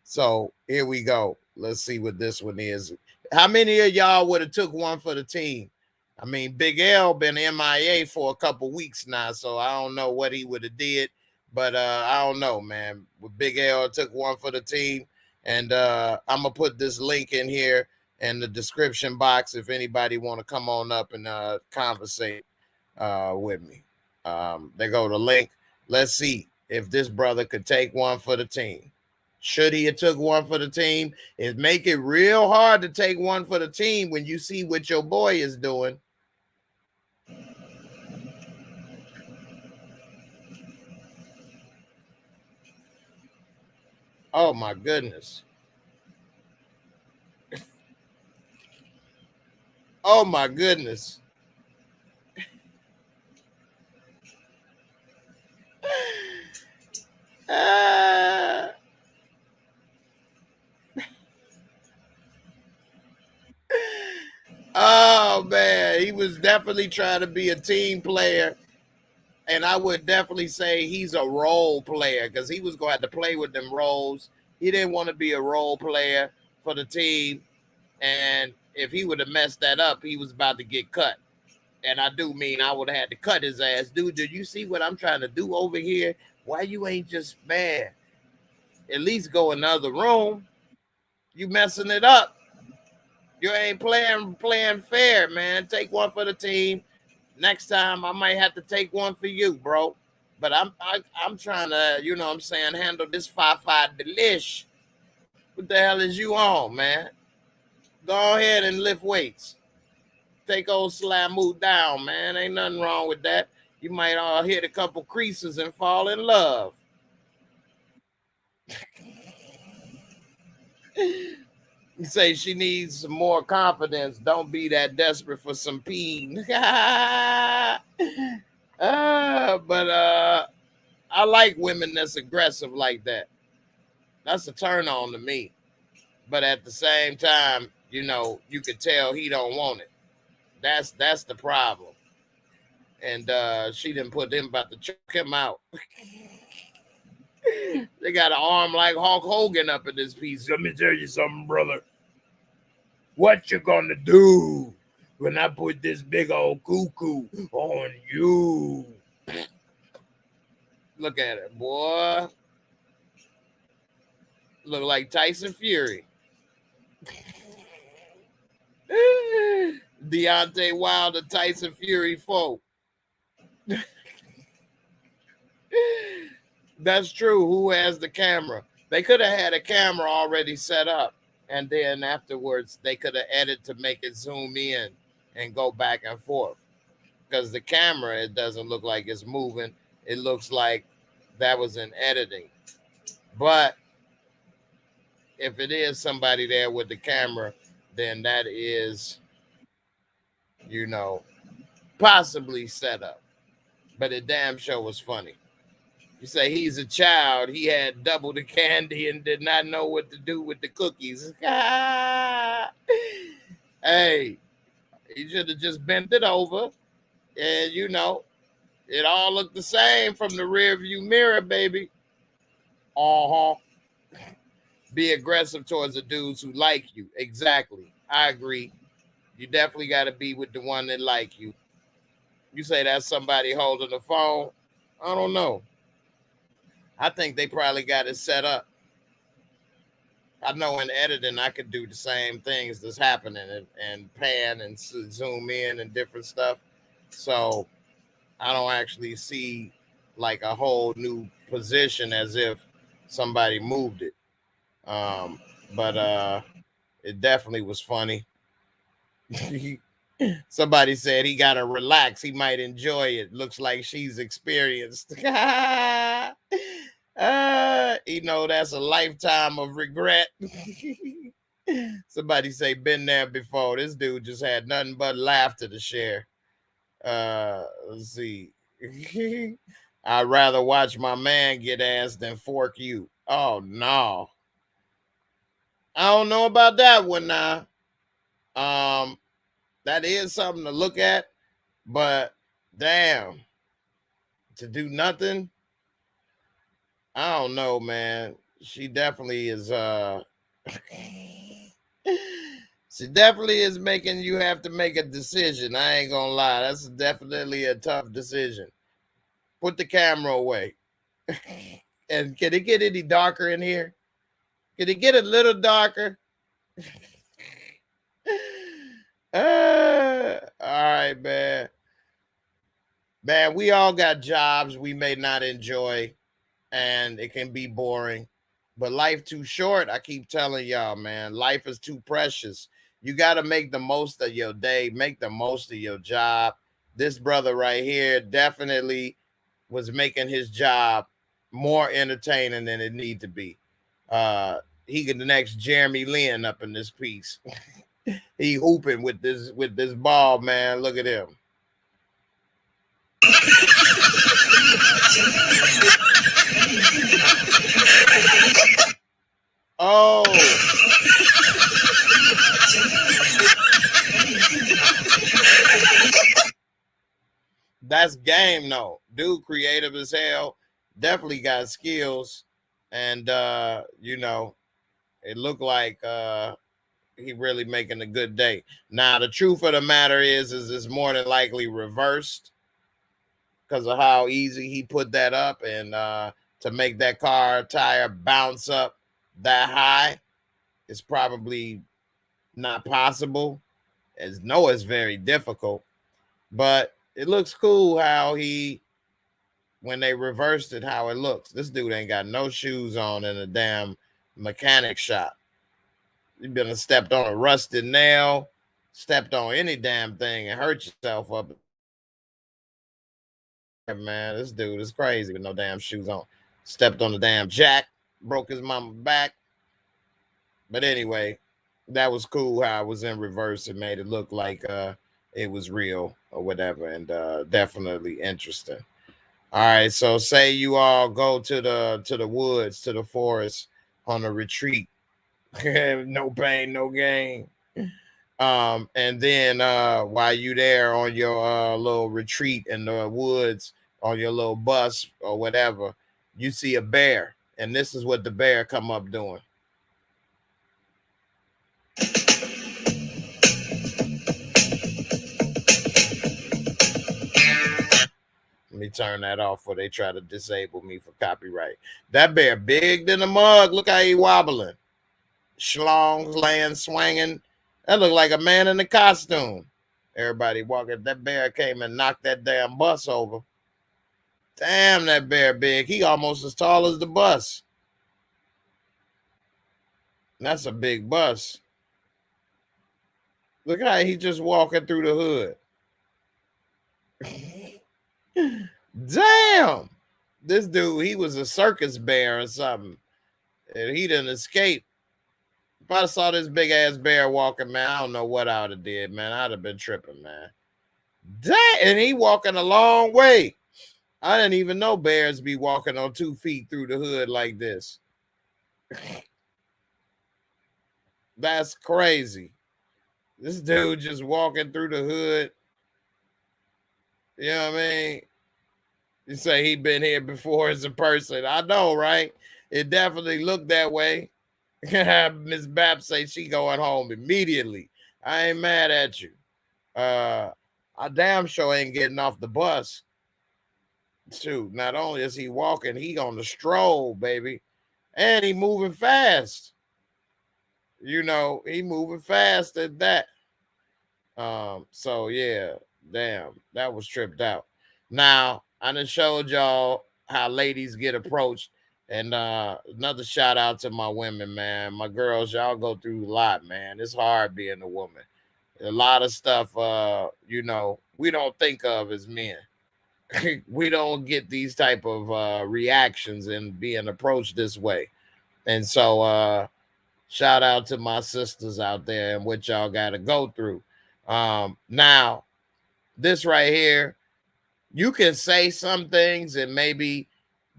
Speaker 1: So here we go. Let's see what this one is. How many of y'all would have took one for the team? I mean, Big L been MIA for a couple weeks now, so I don't know what he would have did. But I don't know, man. Big L took one for the team. And I'm going to put this link in here in the description box if anybody want to come on up and conversate with me. They go to link. Let's see if this brother could take one for the team. Should he have took one for the team? It make it real hard to take one for the team when you see what your boy is doing. Oh my goodness. Oh my goodness. Oh man, he was definitely trying to be a team player. And I would definitely say he's a role player because he was going to have to play with them roles. He didn't want to be a role player for the team. And if he would have messed that up, he was about to get cut. And I do mean I would have had to cut his ass. Dude, do you see what I'm trying to do over here? Why you ain't just, man, at least go in another room? You messing it up. You ain't playing fair, man. Take one for the team. Next time I might have to take one for you, bro. But I'm trying to, you know what I'm saying, handle this 5-5 delish. What the hell is you on, man? Go ahead and lift weights. Take old Slamoo down, man. Ain't nothing wrong with that. You might hit a couple creases and fall in love. You say she needs some more confidence. Don't be that desperate for some peen. But I like women that's aggressive like that. That's a turn on to me. But at the same time, you know, you could tell he don't want it. That's the problem. And she didn't put him about to choke him out. They got an arm like Hulk Hogan up in this piece. Let me tell you something, brother. What you gonna do when I put this big old cuckoo on you? Look at it, boy. Look like Tyson Fury. Deontay Wilder, Tyson Fury folk. That's true. Who has the camera? They could have had a camera already set up, and then afterwards they could have edited to make it zoom in and go back and forth. Because the camera, it doesn't look like it's moving. It looks like that was in editing. But if it is somebody there with the camera, then that is, you know, possibly set up. But it damn sure was funny. You say he's a child. He had double the candy and did not know what to do with the cookies. Hey, he should have just bent it over. And, you know, it all looked the same from the rear view mirror, baby. Be aggressive towards the dudes who like you. Exactly. I agree. You definitely got to be with the one that like you. You say that's somebody holding the phone. I don't know. I think they probably got it set up. I know in editing, I could do the same things that's happening and pan and zoom in and different stuff. So I don't actually see like a whole new position as if somebody moved it. But it definitely was funny. Somebody said he got to relax. He might enjoy it. Looks like she's experienced. You know, that's a lifetime of regret. Somebody say been there before. This dude just had nothing but laughter to share. Let's see. I'd rather watch my man get ass than fork you. Oh no. I don't know about that one now. That is something to look at, but damn, to do nothing. I don't know, man. She definitely is she definitely is making you have to make a decision. I ain't gonna lie. That's definitely a tough decision. Put the camera away. And can it get any darker in here? Can it get a little darker? All right, man. Man, we all got jobs we may not enjoy, and it can be boring. But life too short. I keep telling y'all, man, life is too precious. You got to make the most of your day. Make the most of your job. This brother right here definitely was making his job more entertaining than it need to be. He get the next Jeremy Lin up in this piece. He hooping with this ball, man. Look at him. Oh. That's game, though. Dude, creative as hell. Definitely got skills. And, you know, it looked like he really making a good day. Now, the truth of the matter is it's more than likely reversed because of how easy he put that up. And to make that car tire bounce up that high is probably not possible. It's very difficult. But it looks cool how when they reversed it, how it looks. This dude ain't got no shoes on in a damn mechanic shop. You been stepped on a rusted nail, stepped on any damn thing and hurt yourself up. Man, this dude is crazy with no damn shoes on. Stepped on the damn jack, broke his mama back. But anyway, that was cool how it was in reverse. It made it look like it was real or whatever, and definitely interesting. All right, so say you all go to the woods, to the forest on a retreat. No pain, no gain. And then while you there on your little retreat in the woods on your little bus or whatever, you see a bear, and this is what the bear come up doing. Let me turn that off before they try to disable me for copyright. That bear big than a mug. Look how he wobbling. Schlongs laying, swinging. That look like a man in a costume. Everybody walking. That bear came and knocked that damn bus over. Damn, that bear big. He almost as tall as the bus. That's a big bus. Look how he just walking through the hood. Damn, this dude, he was a circus bear or something, and he didn't escape. If I saw this big ass bear walking, man, I don't know what I would have did, man. I'd have been tripping, man. Damn, and he walking a long way. I didn't even know bears be walking on 2 feet through the hood like this. That's crazy. This dude just walking through the hood. You know what I mean? You say he been here before as a person. I know, right? It definitely looked that way. Miss Bap say she going home immediately. I ain't mad at you. I damn sure ain't getting off the bus. Shoot, not only is he walking, he on the stroll, baby. And he moving fast. You know, he moving fast at that. So yeah, damn, that was tripped out. Now, I done showed y'all how ladies get approached. And another shout out to my women, man. My girls, y'all go through a lot, man. It's hard being a woman. A lot of stuff, you know, we don't think of as men. We don't get these type of reactions and being approached this way. And so shout out to my sisters out there and what y'all got to go through. Now, this right here, you can say some things and maybe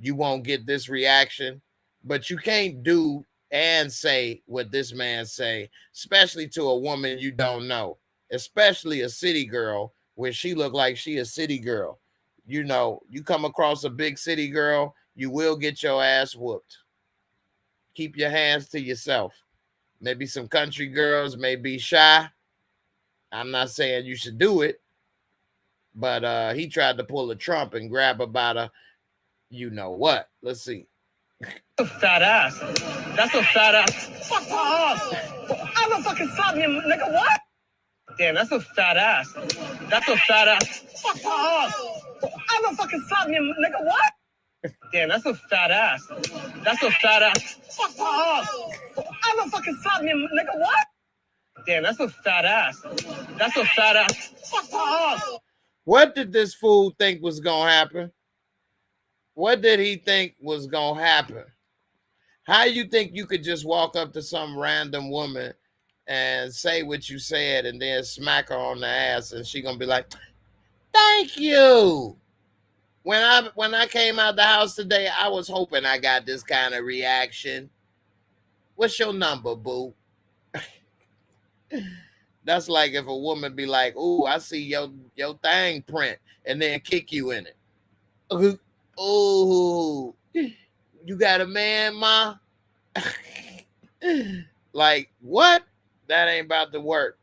Speaker 1: you won't get this reaction, but you can't do and say what this man say, especially to a woman you don't know, especially a city girl where she look like she a city girl. You know, you come across a big city girl, you will get your ass whooped. Keep your hands to yourself. Maybe some country girls may be shy. I'm not saying you should do it, but he tried to pull a Trump and grab about a, you know what? Let's see.
Speaker 5: A fat ass. That's a fat ass. Fuck off. I'm a fucking slap me, nigga. What? Damn, that's a fat ass. That's a fat ass. Fuck off. I'm a fucking slap me, nigga. What? Damn, that's a fat ass. That's a fat ass. Fuck off. I'm a fucking slap me, nigga. What? Damn, that's a fat ass. That's a fat ass. Fuck off.
Speaker 1: What did this fool think was gonna happen? What did he think was gonna happen? How you think you could just walk up to some random woman and say what you said and then smack her on the ass and she gonna be like, thank you. When I came out the house today, I was hoping I got this kind of reaction. What's your number, boo? That's like if a woman be like, ooh, I see your thing print and then kick you in it. Ooh, you got a man, ma? Like, what? That ain't about to work.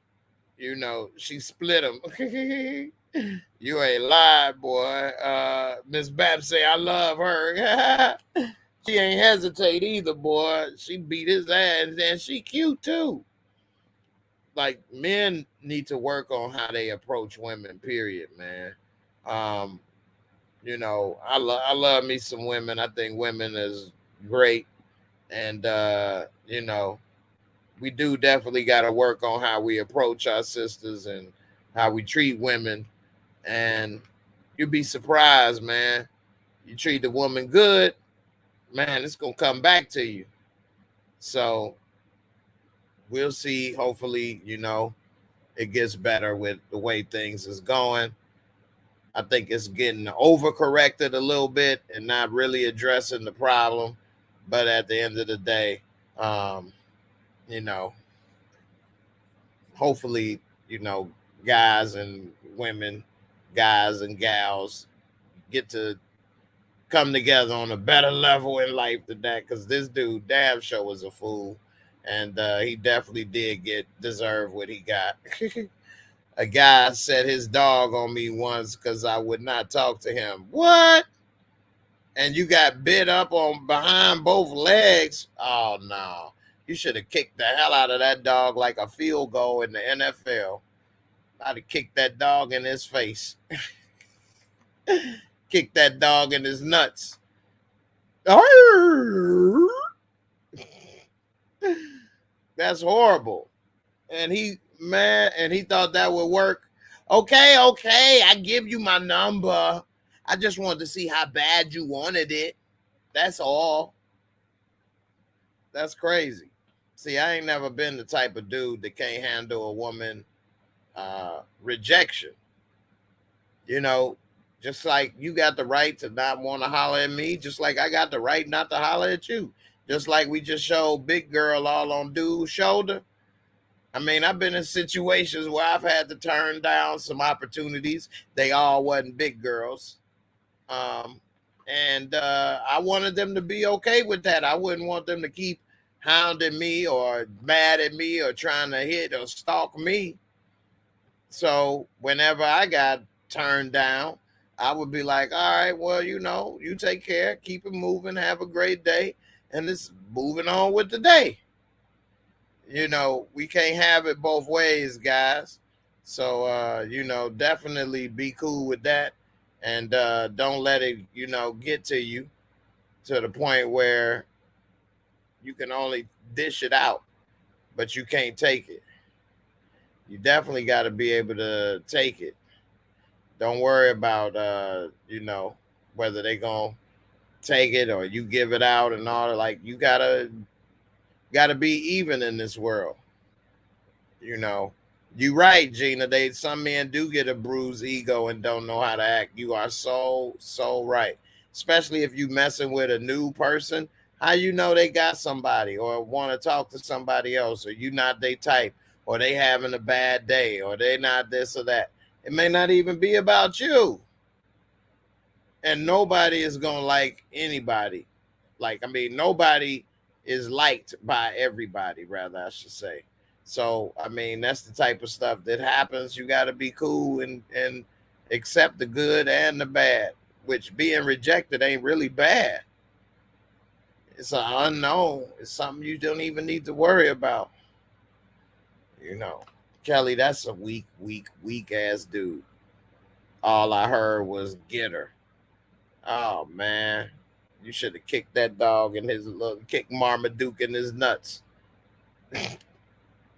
Speaker 1: You know, she split him. You ain't lied, boy. Miss Bab say, I love her. She ain't hesitate either, boy. She beat his ass, and she cute, too. like men need to work on how they approach women, period, man. You know, I love me some women. I think women is great. And you know, we do definitely got to work on how we approach our sisters and how we treat women. And you'd be surprised, man. You treat the woman good, man, it's gonna come back to you. So we'll see. Hopefully, you know, it gets better with the way things is going. I think it's getting overcorrected a little bit and not really addressing the problem. But at the end of the day, um, you know, hopefully, you know, guys and women, guys and gals get to come together on a better level in life than that. Because this dude, damn sure, was a fool. And he definitely did deserve what he got. A guy set his dog on me once because I would not talk to him. What? And you got bit up on behind both legs? Oh, no. You should have kicked the hell out of that dog like a field goal in the NFL. I'd have kicked that dog in his face. Kicked that dog in his nuts. That's horrible. And he thought that would work. Okay, I give you my number. I just wanted to see how bad you wanted it. That's all. That's crazy. See, I ain't never been the type of dude that can't handle a woman rejection. You know, just like you got the right to not want to holler at me, just like I got the right not to holler at you. Just like we just showed big girl all on dude's shoulder. I mean, I've been in situations where I've had to turn down some opportunities. They all wasn't big girls. And I wanted them to be okay with that. I wouldn't want them to keep hounding me or mad at me or trying to hit or stalk me. So whenever I got turned down, I would be like, all right, well, you know, you take care, keep it moving, have a great day, and it's moving on with the day. You know, we can't have it both ways, guys. So, you know, definitely be cool with that. And don't let it, you know, get to you to the point where you can only dish it out, but you can't take it. You definitely got to be able to take it. Don't worry about, you know, whether they going to take it or you give it out and all. Like, you got to be even in this world. You know, you right, Gina. Some men do get a bruised ego and don't know how to act. You are so right. Especially if you messing with a new person. How you know they got somebody or want to talk to somebody else, or you not they type, or they having a bad day, or they not this or that. It may not even be about you. And nobody is gonna like anybody. Like, I mean, nobody is liked by everybody, rather, I should say. So, I mean, that's the type of stuff that happens. You got to be cool and accept the good and the bad, which being rejected ain't really bad. It's an unknown. It's something you don't even need to worry about. You know, Kelly, that's a weak ass dude. All I heard was get her. Oh, man. You should have kicked that dog in his little, kick Marmaduke in his nuts.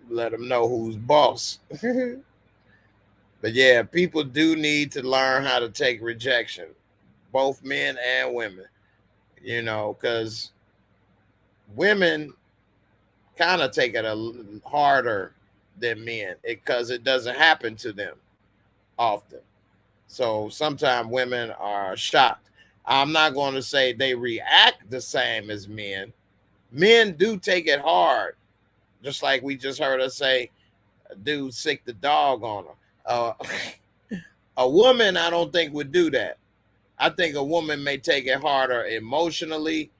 Speaker 1: Let him know who's boss. But yeah, people do need to learn how to take rejection, both men and women, you know, because women kind of take it a harder than men because it doesn't happen to them often. So sometimes women are shocked. I'm not going to say they react the same as men. Men do take it hard. Just like we just heard us say, a dude sick the dog on her. A woman, I don't think would do that. I think a woman may take it harder emotionally,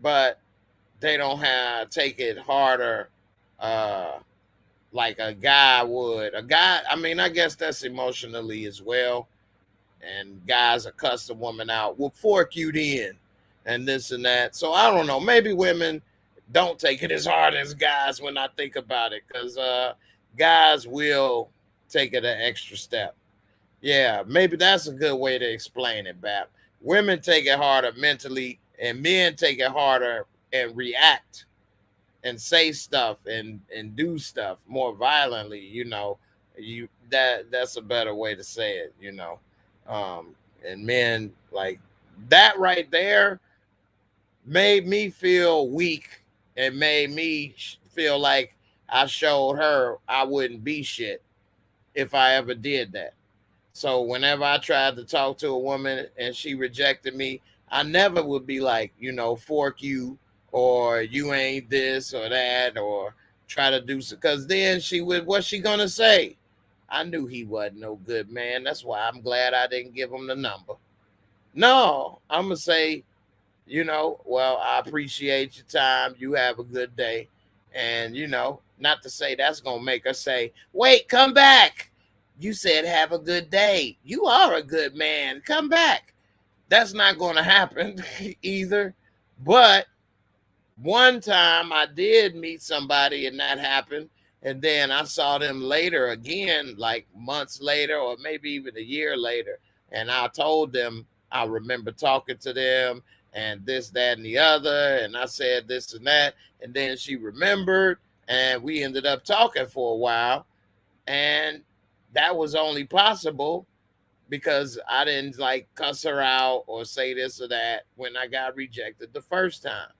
Speaker 1: but they don't take it harder like a guy would. A guy, I mean, I guess that's emotionally as well. And guys are cuss a woman out, will fork you in and this and that. So I don't know. Maybe women don't take it as hard as guys when I think about it, because guys will take it an extra step. Yeah, maybe that's a good way to explain it, Bap. Women take it harder mentally, and men take it harder and react and say stuff and do stuff more violently. That's a better way to say it. And men like that right there made me feel weak and made me feel like I showed her I wouldn't be shit if I ever did that. So whenever I tried to talk to a woman and she rejected me, I never would be like, fork you, or you ain't this or that, or try to do so. Because then what's she going to say? I knew he wasn't no good man. That's why I'm glad I didn't give him the number. No, I'm going to say, well, I appreciate your time. You have a good day. And, not to say that's going to make her say, wait, come back. You said have a good day. You are a good man. Come back. That's not going to happen either. But one time I did meet somebody and that happened. And then I saw them later again, like months later, or maybe even a year later. And I told them I remember talking to them and this, that, and the other. And I said this and that. And then she remembered and we ended up talking for a while. And that was only possible because I didn't like cuss her out or say this or that when I got rejected the first time.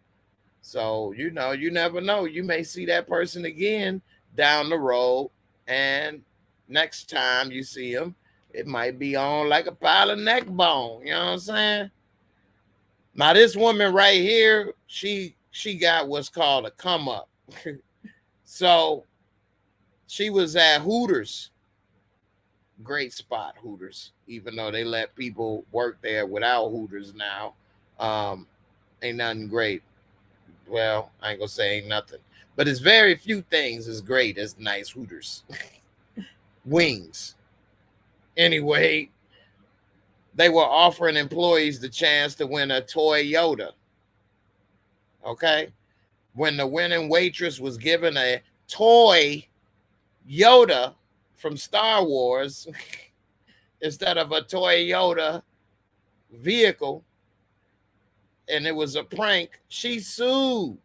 Speaker 1: So, you never know. You may see that person again down the road, and next time you see them, it might be on like a pile of neck bone. You know what I'm saying? Now, this woman right here, she got what's called a come up. So she was at Hooters. Great spot, Hooters, even though they let people work there without Hooters now. Ain't nothing great. Well, I ain't gonna say ain't nothing, but it's very few things as great as nice Hooters. Wings. Anyway, they were offering employees the chance to win a Toyota. Okay. When the winning waitress was given a toy Yoda from Star Wars instead of a Toyota vehicle, and it was a prank, she sued.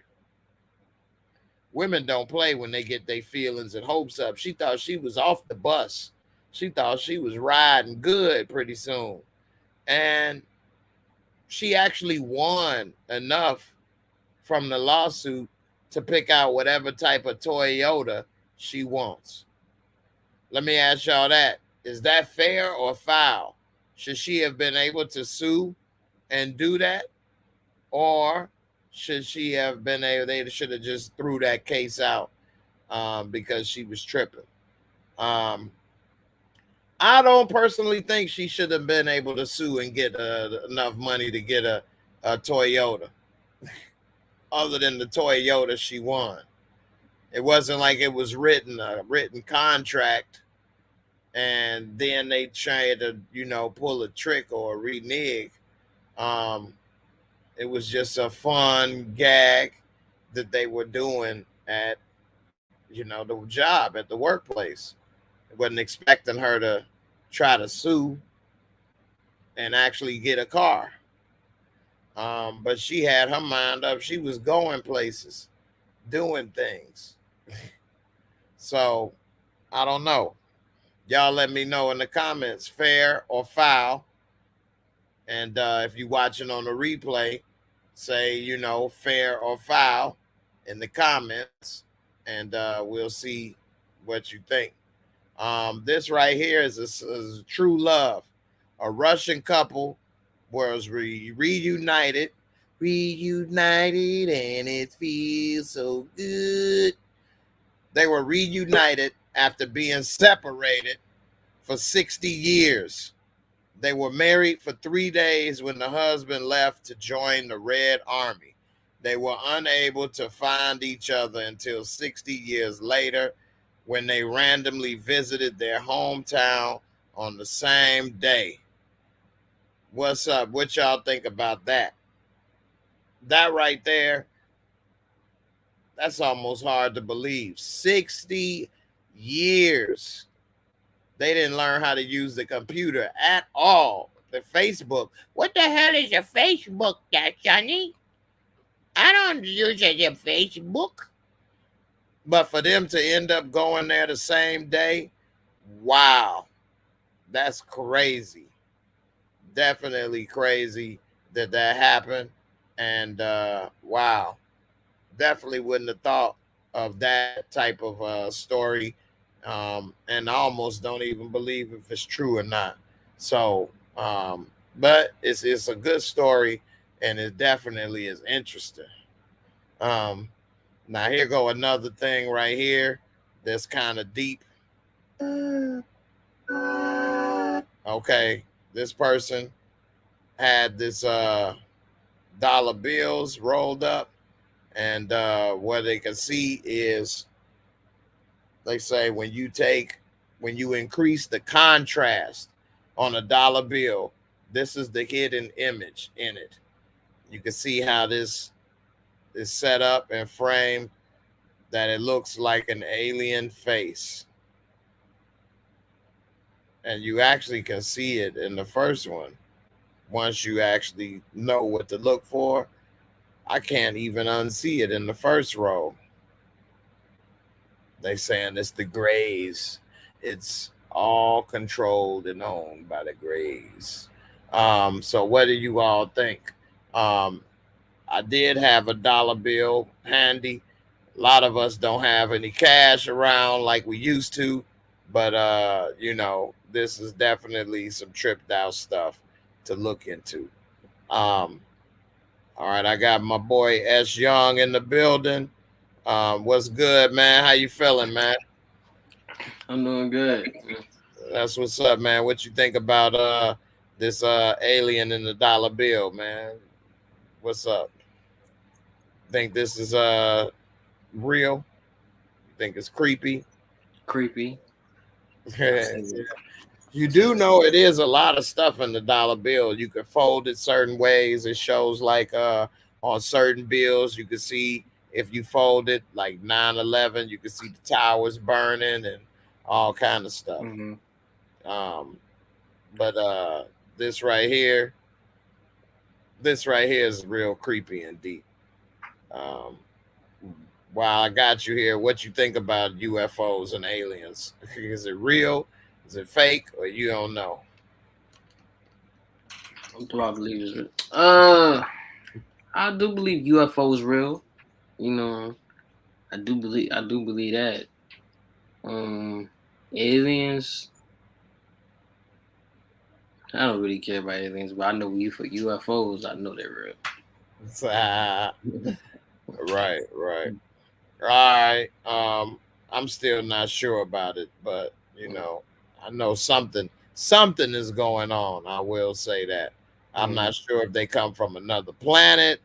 Speaker 1: Women don't play when they get their feelings and hopes up. She thought she was off the bus. She thought she was riding good pretty soon. And she actually won enough from the lawsuit to pick out whatever type of Toyota she wants. Let me ask y'all that. Is that fair or foul? Should she have been able to sue and do that? Or should she have been able, they should have just threw that case out because she was tripping. I don't personally think she should have been able to sue and get enough money to get a Toyota. Other than the Toyota she won. It wasn't like it was a written contract and then they tried to, pull a trick or renege. It was just a fun gag that they were doing at, the job, at the workplace. It wasn't expecting her to try to sue and actually get a car. But she had her mind up. She was going places, doing things. So, I don't know. Y'all let me know in the comments, fair or foul. And if you're watching on the replay, say, fair or foul in the comments. And we'll see what you think. This right here is true love. A Russian couple was reunited, and it feels so good. They were reunited after being separated for 60 years. They were married for 3 days when the husband left to join the Red Army. They were unable to find each other until 60 years later when they randomly visited their hometown on the same day. What's up? What y'all think about that? That right there, that's almost hard to believe. 60 years. They didn't learn how to use the computer at all. The Facebook. What the hell is a Facebook, Sonny? I don't use a Facebook. But for them to end up going there the same day, wow, that's crazy. Definitely crazy that happened. And wow, definitely wouldn't have thought of that type of story. And I almost don't even believe if it's true or not. So, but it's a good story, and it definitely is interesting. Um, Now here go another thing right here that's kind of deep. Okay, this person had this dollar bills rolled up, and what they can see is they say when you increase the contrast on a dollar bill, this is the hidden image in it. You can see how this is set up and framed, that it looks like an alien face. And you actually can see it in the first one. Once you actually know what to look for, I can't even unsee it in the first row. They saying it's the Grays. It's all controlled and owned by the Grays. So what do you all think? I did have a dollar bill handy. A lot of us don't have any cash around like we used to, but this is definitely some tripped out stuff to look into. All right, I got my boy S Young in the building. What's good, man? How you feeling, man?
Speaker 6: I'm doing good.
Speaker 1: That's what's up, man. What you think about this alien in the dollar bill, man? What's up? Think this is real? Think it's creepy?
Speaker 6: Creepy.
Speaker 1: You do know it is a lot of stuff in the dollar bill. You can fold it certain ways. It shows like on certain bills, you can see if you fold it like 9/11, you can see the towers burning and all kind of stuff.
Speaker 6: Mm-hmm.
Speaker 1: But this right here is real creepy and deep. While I got you here, what you think about UFOs and aliens? Is it real? Is it fake? Or you don't know?
Speaker 6: Do I believe it? I do believe UFO is real. I do believe that. Aliens. I don't really care about aliens, but I know UFOs. I know they're
Speaker 1: real. Right. All right. I'm still not sure about it, but I know something is going on. I will say that. I'm not sure if they come from another planet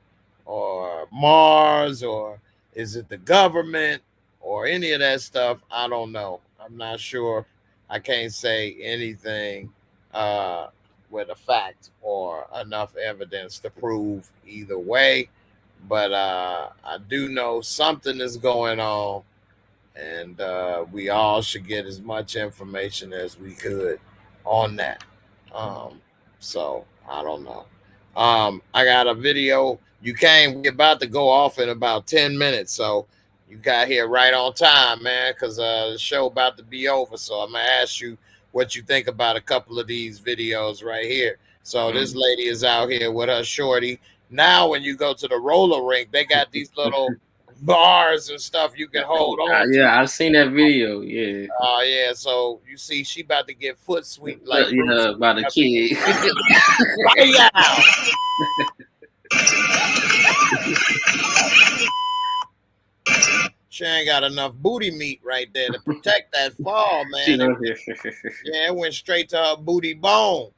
Speaker 1: or Mars, or is it the government or any of that stuff. I don't know. I'm not sure. I can't say anything with a fact or enough evidence to prove either way. But I do know something is going on, and we all should get as much information as we could on that. So I don't know. I got a video. We're about to go off in about 10 minutes. So you got here right on time, man, because the show about to be over. So I'm going to ask you what you think about a couple of these videos right here. So this lady is out here with her shorty. Now, when you go to the roller rink, they got these little bars and stuff you can hold on.
Speaker 6: Yeah, I've seen that video. Yeah.
Speaker 1: Oh, yeah. So you see, she about to get foot sweep
Speaker 6: like about a kid.
Speaker 1: She ain't got enough booty meat right there to protect that fall, man. Yeah, it went straight to her booty bone.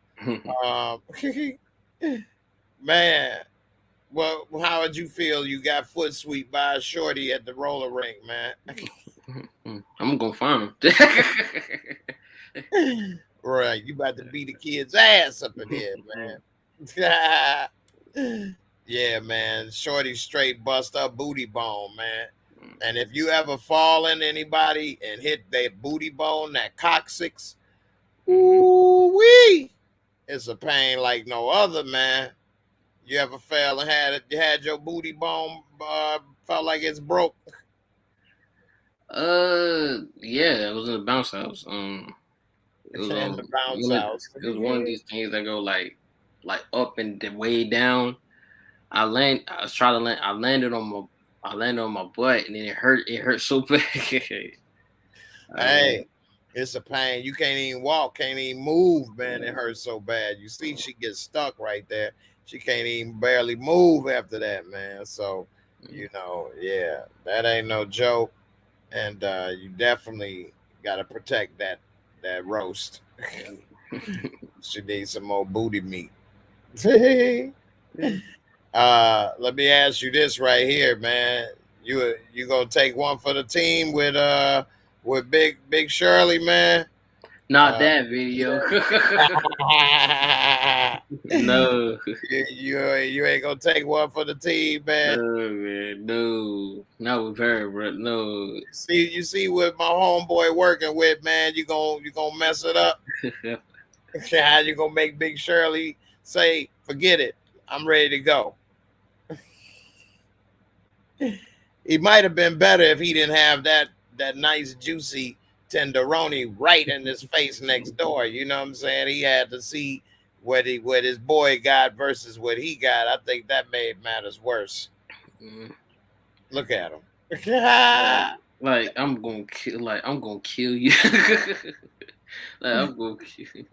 Speaker 1: Man. Well, how would you feel? You got foot sweep by a shorty at the roller rink, man.
Speaker 6: I'm gonna find
Speaker 1: him. Right, you about to beat the kid's ass up in here, man. Yeah, man. Shorty straight bust up booty bone, man. And if you ever fall in anybody and hit their booty bone, that coccyx, ooh wee, it's a pain like no other, man. You ever fell and had your booty bone felt like it's broke?
Speaker 6: Yeah, it was in the bounce house. It was
Speaker 1: In the bounce house.
Speaker 6: It was one of these things that go like up and way down. I landed on my butt, and then it hurt so bad.
Speaker 1: Hey, it's a pain. You can't even walk, can't even move, man. It hurts so bad. You see, she gets stuck right there. She can't even barely move after that, man. So, you know, yeah, that ain't no joke. And you definitely got to protect that roast. She needs some more booty meat. Let me ask you this right here, man. You gonna take one for the team with Big Shirley, man?
Speaker 6: Not that video. No.
Speaker 1: You ain't gonna take one for the team, man.
Speaker 6: No, man. No. Not with her, bro. No.
Speaker 1: You see what my homeboy working with, man. You gonna mess it up. How you gonna make Big Shirley say, forget it, I'm ready to go? He might have been better if he didn't have that nice juicy tenderoni right in his face next door. You know what I'm saying? He had to see what his boy got versus what he got. I think that made matters worse. Look at him.
Speaker 6: Like I'm gonna kill you. Like I'm gonna kill you.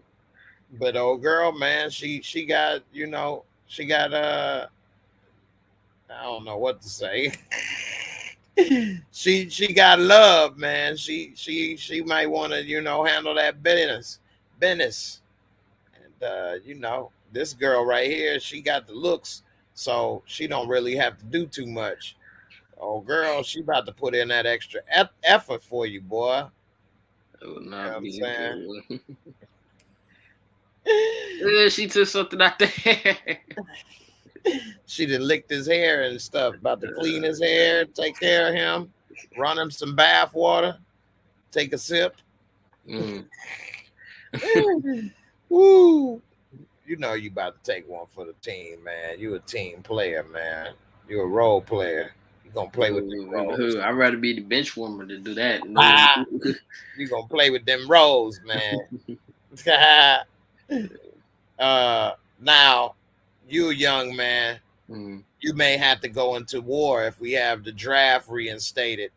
Speaker 1: But old girl, man, she got, you know, she got I don't know what to say. she got love, man. She might want to, you know, handle that business. And you know, this girl right here, she got the looks, so she don't really have to do too much. Oh girl, she about to put in that extra effort for you, boy.
Speaker 6: It would not be
Speaker 1: good.
Speaker 6: Yeah, she took something out there.
Speaker 1: She done licked his hair and stuff. About to clean his hair, take care of him, run him some bath water, take a sip. Woo! You know you about to take one for the team, man. You a team player, man. You a role player. You gonna play with them roles.
Speaker 6: I'd rather be the bench warmer to do that.
Speaker 1: You gonna play with them roles, man. Now, you a young man. You may have to go into war if we have the draft reinstated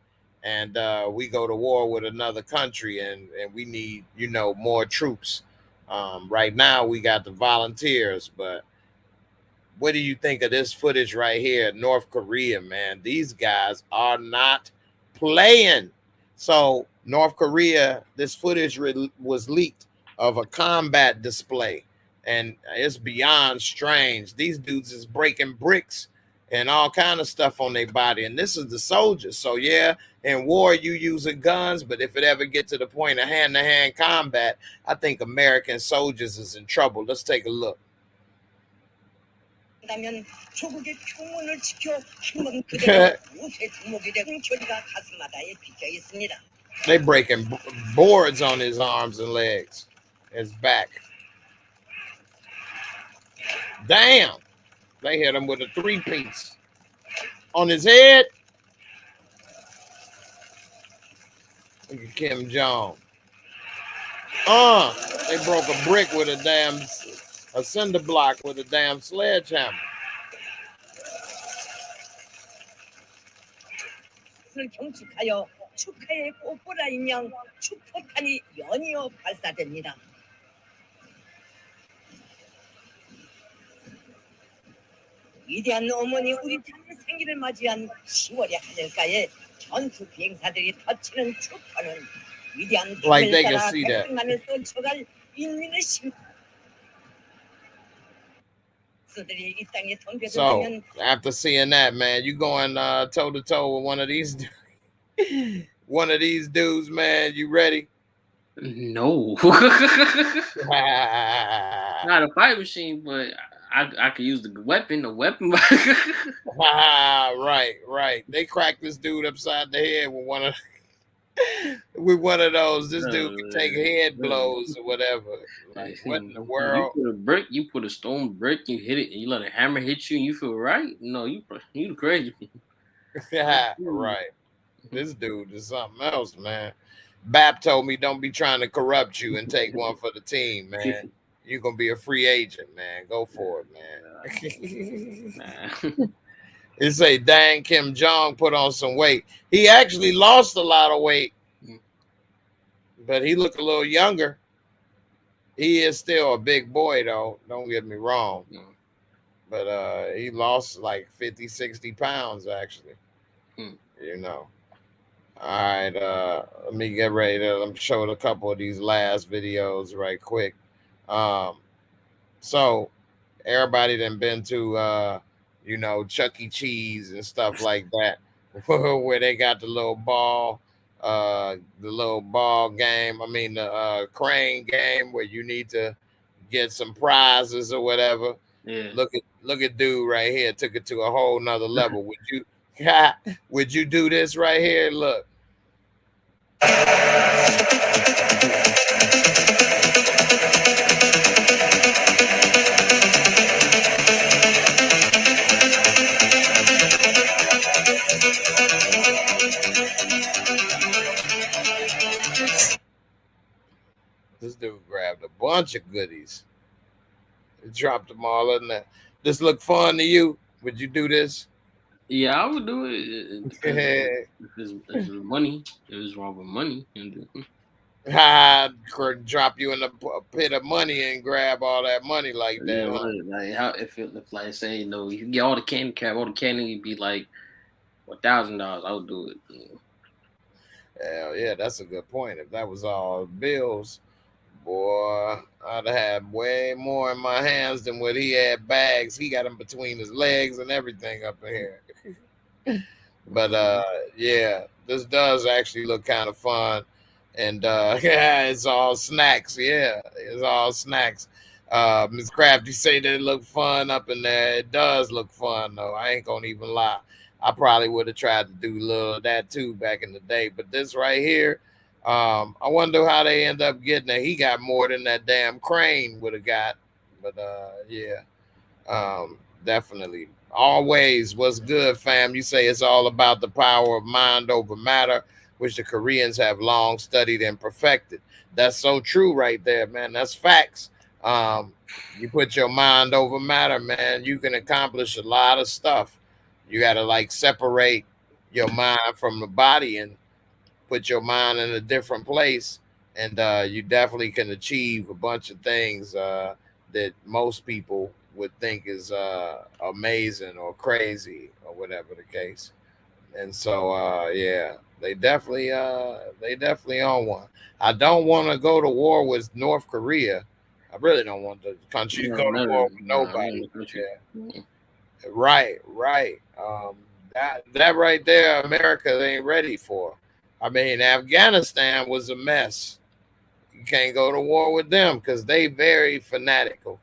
Speaker 1: and we go to war with another country and we need, you know, more troops. Right now we got the volunteers, but what do you think of this footage right here? North Korea, man, these guys are not playing. So North Korea, this footage was leaked of a combat display. And it's beyond strange. These dudes is breaking bricks and all kind of stuff on their body. And this is the soldiers. So yeah, in war you using guns, but if it ever get to the point of hand-to-hand combat, I think American soldiers is in trouble. Let's take a look. They breaking boards on his arms and legs, his back. Damn, they hit him with a 3-piece on his head. Look at Kim Jong. They broke a brick with a cinder block with a damn sledgehammer.
Speaker 2: 위대한 어머니 우리 딸의 생일을 맞이한 10월의 하늘가에 전투 비행사들이 덧치는 축하는 위대한
Speaker 1: Like they can see that.
Speaker 2: 쏟쳐갈 인민의 심.
Speaker 1: So after seeing that, man, you going toe to toe with one of these dudes, man. You ready?
Speaker 6: No. Not a fight machine, but I could use the weapon. The weapon.
Speaker 1: Right. They cracked this dude upside the head with one of those. This dude can take head blows or whatever. Like, what in the world?
Speaker 6: You put a brick, you put a stone brick, you hit it, and you let a hammer hit you, and you feel right? No, you crazy.
Speaker 1: Right. This dude is something else, man. Bap told me don't be trying to corrupt you and take one for the team, man. You're gonna be a free agent, man. Go for it, man. It say, dang, Kim Jong put on some weight. He actually lost a lot of weight, but he looked a little younger. He is still a big boy, though. Don't get me wrong. But he lost like 50, 60 pounds, actually. You know. All right. Let me get ready to show a couple of these last videos right quick. So everybody done been to Chuck E. Cheese and stuff like that, where they got the little ball game. I mean the crane game where you need to get some prizes or whatever.
Speaker 6: Yeah.
Speaker 1: Look at dude right here, took it to a whole nother level. Would you do this right here? Look. This dude grabbed a bunch of goodies. He dropped them all in there. This look fun to you? Would you do this?
Speaker 6: Yeah, I would do it. If it's money, if it's wrong with money,
Speaker 1: I'd drop you in a pit of money and grab all that money like that.
Speaker 6: Yeah,
Speaker 1: huh?
Speaker 6: like if like say you get all the candy, you'd be like $1,000. I would do it.
Speaker 1: Hell yeah, that's a good point. If that was all bills, boy, I'd have had way more in my hands than what he had bags. He got them between his legs and everything up in here. But yeah, this does actually look kind of fun. And yeah, it's all snacks. Yeah, it's all snacks. Ms. Crafty say that it looked fun up in there. It does look fun though. I ain't gonna even lie. I probably would have tried to do a little of that too back in the day. But this right here, I wonder how they end up getting it. He got more than that damn crane would have got. But yeah, definitely. Always, what's good, fam? You say it's all about the power of mind over matter, which the Koreans have long studied and perfected. That's so true right there, man. That's facts. You put your mind over matter, man, you can accomplish a lot of stuff. You got to like separate your mind from the body and put your mind in a different place, and you definitely can achieve a bunch of things that most people would think is amazing or crazy or whatever the case. And so yeah, they definitely on one. I don't want to go to war with North Korea. I really don't want the country to go to war with nobody. Yeah. Right. That right there, America ain't ready for. I mean, Afghanistan was a mess. You can't go to war with them because they very fanatical,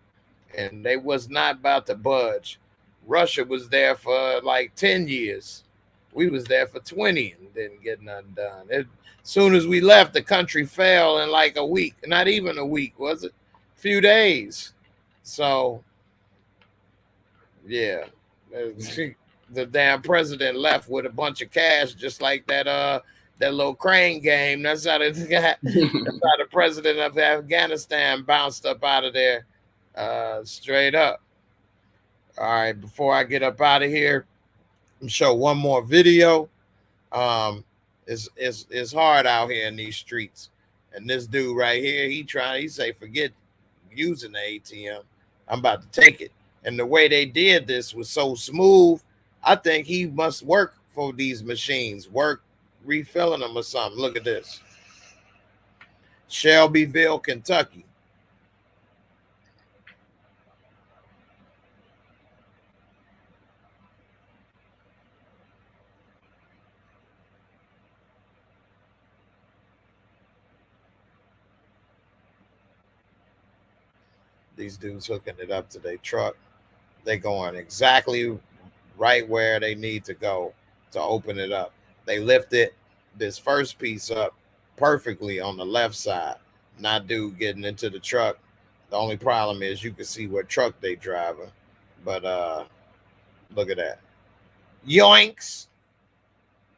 Speaker 1: and they was not about to budge. Russia was there for like 10 years. We was there for 20 and didn't get nothing done. As soon as we left, the country fell in like a week. Not even a week, was it? A few days. So, yeah. The damn president left with a bunch of cash, just like that little crane game. That's how that's how the president of Afghanistan bounced up out of there, straight up. All right, before I get up out of here, I'm show one more video. It's hard out here in these streets, and this dude right here, he say forget using the ATM. I'm about to take it, and the way they did this was so smooth. I think he must work for these machines, work refilling them or something. Look at this. Shelbyville, Kentucky. These dudes hooking it up to their truck. They're going exactly right where they need to go to open it up. They lifted this first piece up perfectly on the left side. Not dude getting into the truck. The only problem is you can see what truck they driving. But look at that. Yoinks.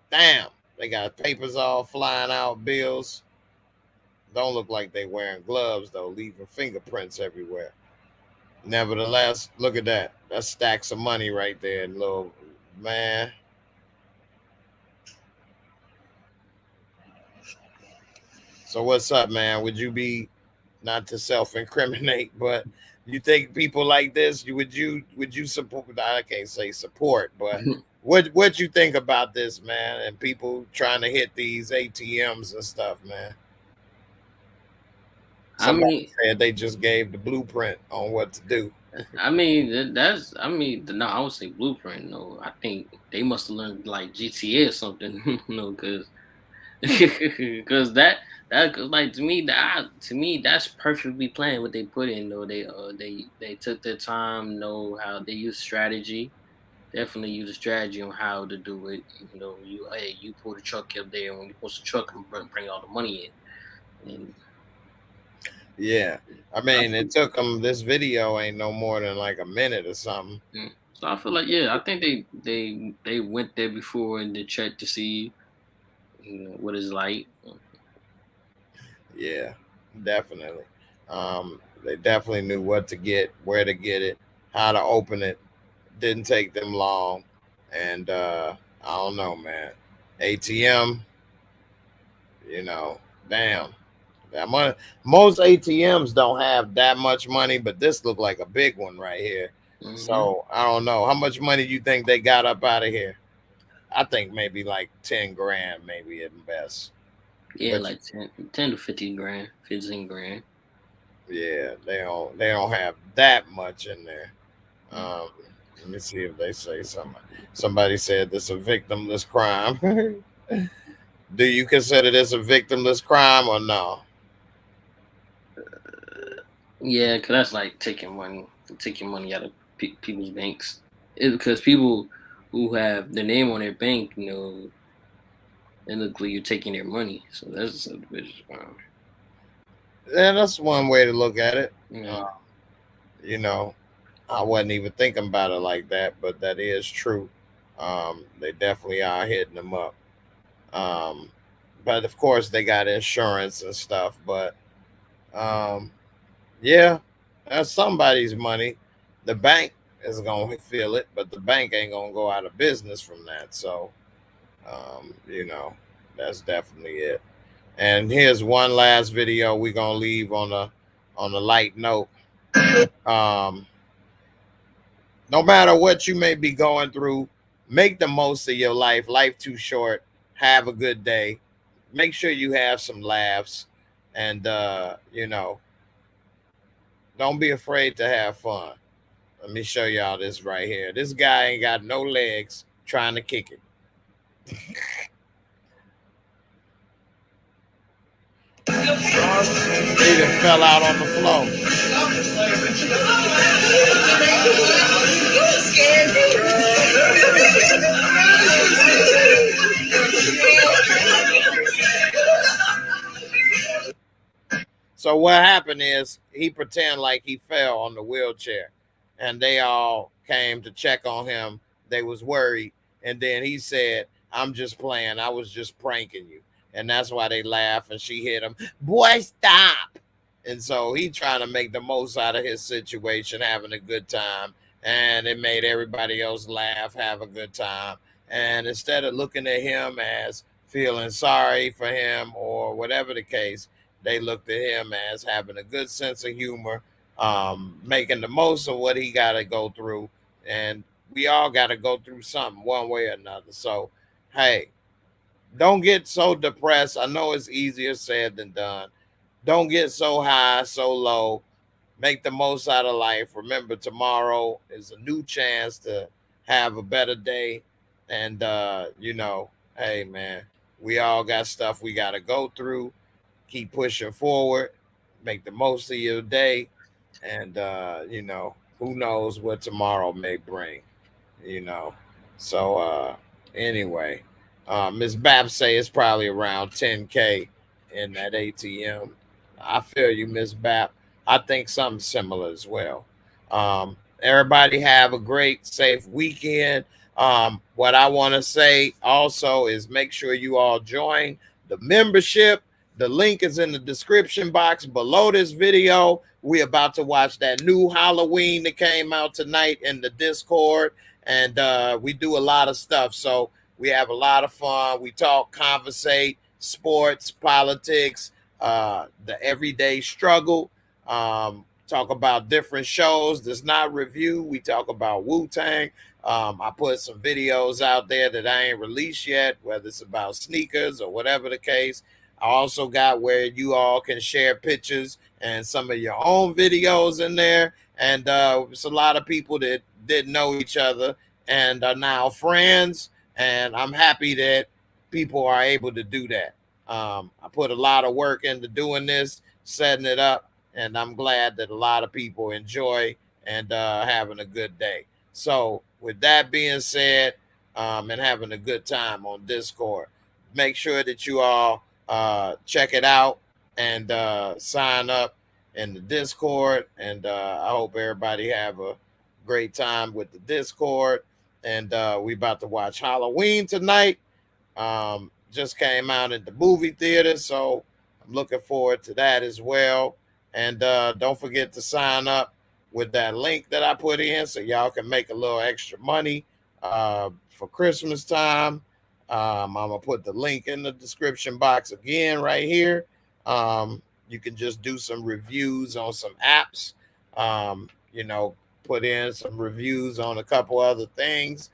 Speaker 1: Damn. They got papers all flying out, bills. Don't look like they wearing gloves though, leaving fingerprints everywhere. Nevertheless, look at that. That's stacks of money right there, little man. So what's up, man? Would you be, not to self-incriminate, but you think people like this, would you support? I can't say support, but what you think about this, man? And people trying to hit these ATMs and stuff, man. Somebody said they just gave the blueprint on what to do.
Speaker 6: I mean, no, I would say blueprint. No, I think they must have learned like GTA or something. Because that like to me that's perfectly planned what they put in. Though they took their time, know how they use strategy. Definitely use a strategy on how to do it. You pull the truck up there, and when you push the truck, and bring all the money in. And
Speaker 1: yeah, I mean, it took them. This video ain't no more than like a minute or something.
Speaker 6: So I feel like, I think they went there before and they checked to see what it's like.
Speaker 1: Yeah, definitely. They definitely knew what to get, where to get it, how to open it. Didn't take them long, and I don't know, man. ATM, damn. That money. Most ATMs don't have that much money, but this looked like a big one right here. Mm-hmm. So I don't know how much money you think they got up out of here. I think maybe like 10 grand, maybe at best.
Speaker 6: Yeah, but like 10 to 15 grand, 15 grand.
Speaker 1: Yeah, they don't have that much in there. Let me see if they say something. Somebody said this a victimless crime. Do you consider this a victimless crime or no?
Speaker 6: Yeah, because that's like taking money out of people's banks. Because people who have the name on their bank, it looks like you're taking their money. So that's a vicious crime.
Speaker 1: Yeah, that's one way to look at it. Yeah. I wasn't even thinking about it like that, but that is true. They definitely are hitting them up. But of course they got insurance and stuff. But yeah, that's somebody's money. The bank is gonna feel it, but the bank ain't gonna go out of business from that. So, that's definitely it. And here's one last video we're gonna leave on a light note. No matter what you may be going through, make the most of your life. Life too short. Have a good day. Make sure you have some laughs, and don't be afraid to have fun. Let me show y'all this right here. This guy ain't got no legs trying to kick it. He just fell out on the floor. So what happened is he pretended like he fell on the wheelchair, and they all came to check on him. They was worried, and then he said, "I'm just playing. I was just pranking you." And that's why they laugh, and she hit him. Boy, stop. And so he trying to make the most out of his situation, having a good time. And it made everybody else laugh, have a good time. And instead of looking at him as feeling sorry for him or whatever the case, they looked at him as having a good sense of humor, making the most of what he got to go through. And we all got to go through something one way or another. So, hey, don't get so depressed. I know it's easier said than done. Don't get so high, so low. Make the most out of life. Remember, tomorrow is a new chance to have a better day. And, hey, man, we all got stuff we got to go through. Keep pushing forward. Make the most of your day. And, who knows what tomorrow may bring, you know. So anyway, Miss Bab say it's probably around 10K in that ATM. I feel you, Miss Bab. I think something similar as well. Everybody have a great, safe weekend. What I want to say also is make sure you all join the membership. The link is in the description box below this video. We're about to watch that new Halloween that came out tonight in the Discord, and we do a lot of stuff. So we have a lot of fun. We talk, conversate, sports, politics, the everyday struggle. Talk about different shows. There's not review. We talk about Wu-Tang. I put some videos out there that I ain't released yet, whether it's about sneakers or whatever the case. I also got where you all can share pictures and some of your own videos in there. And it's a lot of people that didn't know each other and are now friends. And I'm happy that people are able to do that. I put a lot of work into doing this, setting it up, and I'm glad that a lot of people enjoy and having a good day. So with that being said, and having a good time on Discord, make sure that you all check it out and sign up in the Discord. And I hope everybody have a great time with the Discord. And we about to watch Halloween tonight. Just came out in the movie theater, so I'm looking forward to that as well. And don't forget to sign up with that link that I put in so y'all can make a little extra money for Christmas time. I'm going to put the link in the description box again right here. You can just do some reviews on some apps, put in some reviews on a couple other things,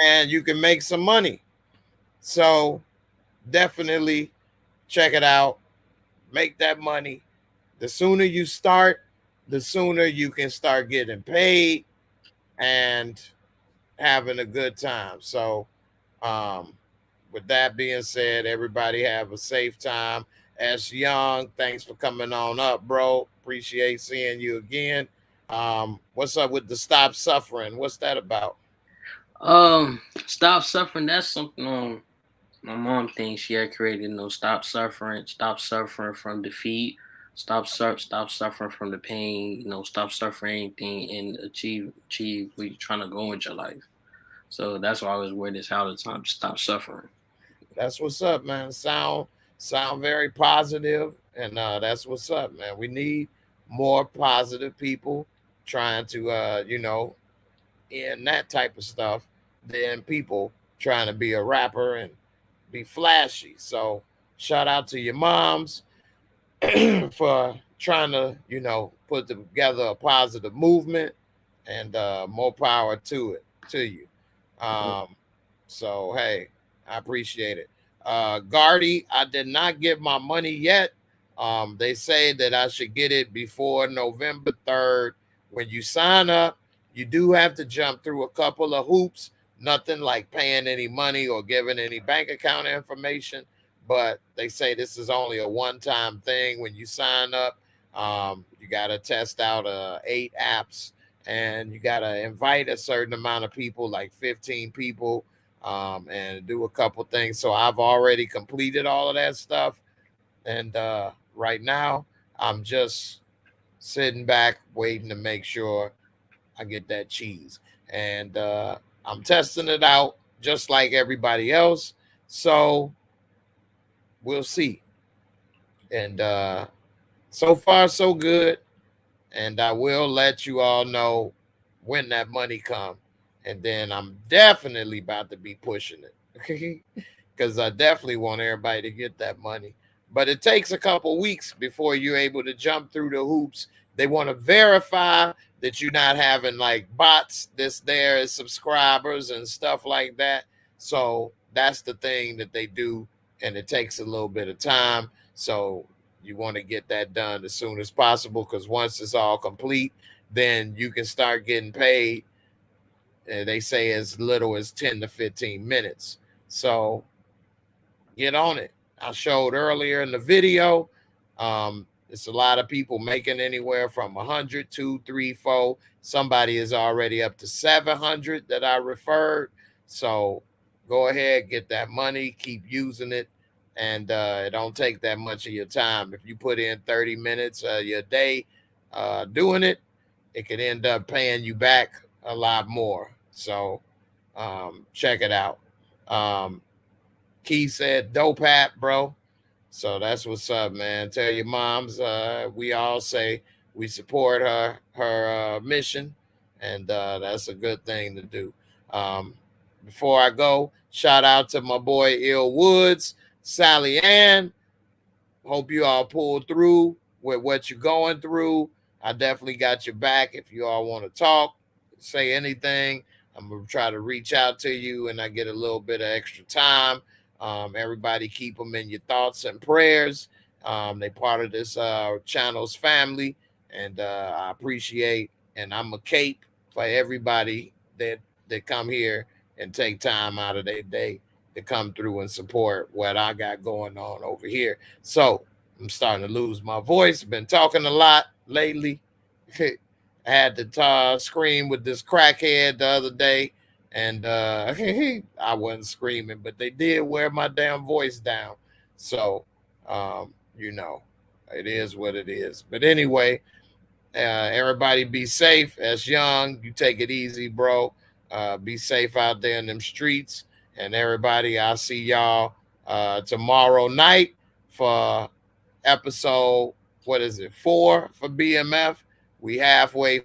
Speaker 1: and you can make some money. So definitely check it out. Make that money. The sooner you start, the sooner you can start getting paid and having a good time. So with that being said, everybody have a safe time. S. Young, thanks for coming on up, bro. Appreciate seeing you again. What's up with the Stop Suffering? What's that about?
Speaker 6: Stop Suffering. That's something my mom thinks she had created. Stop suffering from defeat. Stop suffering from the pain. Stop suffering anything and achieve where you're trying to go in your life. So that's why I always wear this all the time. Stop suffering.
Speaker 1: That's what's up, man. Sound very positive, and that's what's up, man. We need more positive people trying to end that type of stuff than people trying to be a rapper and be flashy. So shout out to your moms for trying to put together a positive movement, and more power to you. So hey, I appreciate it. Gardy, I did not get my money yet. They say that I should get it before November 3rd. When you sign up, you do have to jump through a couple of hoops. Nothing like paying any money or giving any bank account information, but they say this is only a one-time thing. When you sign up, you got to test out 8 apps, and you got to invite a certain amount of people, like 15 people, and do a couple things. So I've already completed all of that stuff, and right now I'm just sitting back waiting to make sure I get that cheese. And I'm testing it out just like everybody else. So we'll see. And so far, so good. And I will let you all know when that money comes. And then I'm definitely about to be pushing it. Because I definitely want everybody to get that money. But it takes a couple weeks before you're able to jump through the hoops. They want to verify that you're not having like bots that's there as subscribers and stuff like that. So that's the thing that they do, and it takes a little bit of time. So you want to get that done as soon as possible, because once it's all complete, then you can start getting paid. And they say as little as 10 to 15 minutes. So get on it. I showed earlier in the video. It's a lot of people making anywhere from 100, 2, 3, 4. Somebody is already up to 700 that I referred. So go ahead, get that money, keep using it, and it don't take that much of your time. If you put in 30 minutes your day doing it, it could end up paying you back a lot more. So check it out. Key said, dope hat, bro. So that's what's up, man. Tell your moms we all say we support her mission, and that's a good thing to do. Before I go, shout out to my boy Ill Woods, Sally Ann. Hope you all pull through with what you're going through. I definitely got your back. If you all want to talk, say anything, I'm gonna try to reach out to you, and I get a little bit of extra time. Everybody keep them in your thoughts and prayers. They part of this channel's family, and I appreciate, and I'm a cape for everybody that come here and take time out of their day to come through and support what I got going on over here. So I'm starting to lose my voice. Been talking a lot lately. I had to scream with this crackhead the other day, and I wasn't screaming, but they did wear my damn voice down. So, you know, it is what it is. But anyway, everybody be safe. As young, you take it easy, bro. Be safe out there in them streets. And everybody, I'll see y'all tomorrow night for episode, what is it, 4 for BMF. We halfway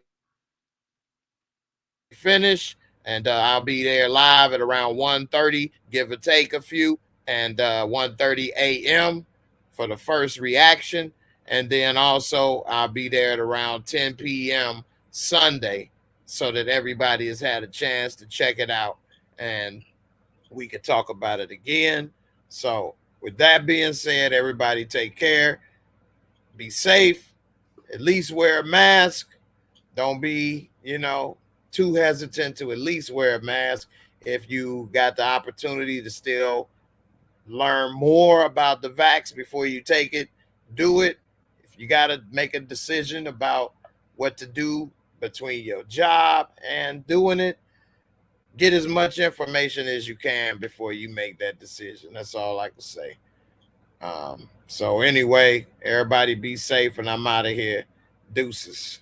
Speaker 1: finish, and I'll be there live at around 1:30, give or take a few, and 1:30 a.m. for the first reaction. And then also I'll be there at around 10 p.m. Sunday, so that everybody has had a chance to check it out and we could talk about it again. So with that being said, everybody take care, be safe, at least wear a mask. Don't be, too hesitant to at least wear a mask. If you got the opportunity to still learn more about the vax before you take it, do it. If you got to make a decision about what to do between your job and doing it, get as much information as you can before you make that decision. That's all I can say. So anyway, everybody be safe, and I'm out of here. Deuces.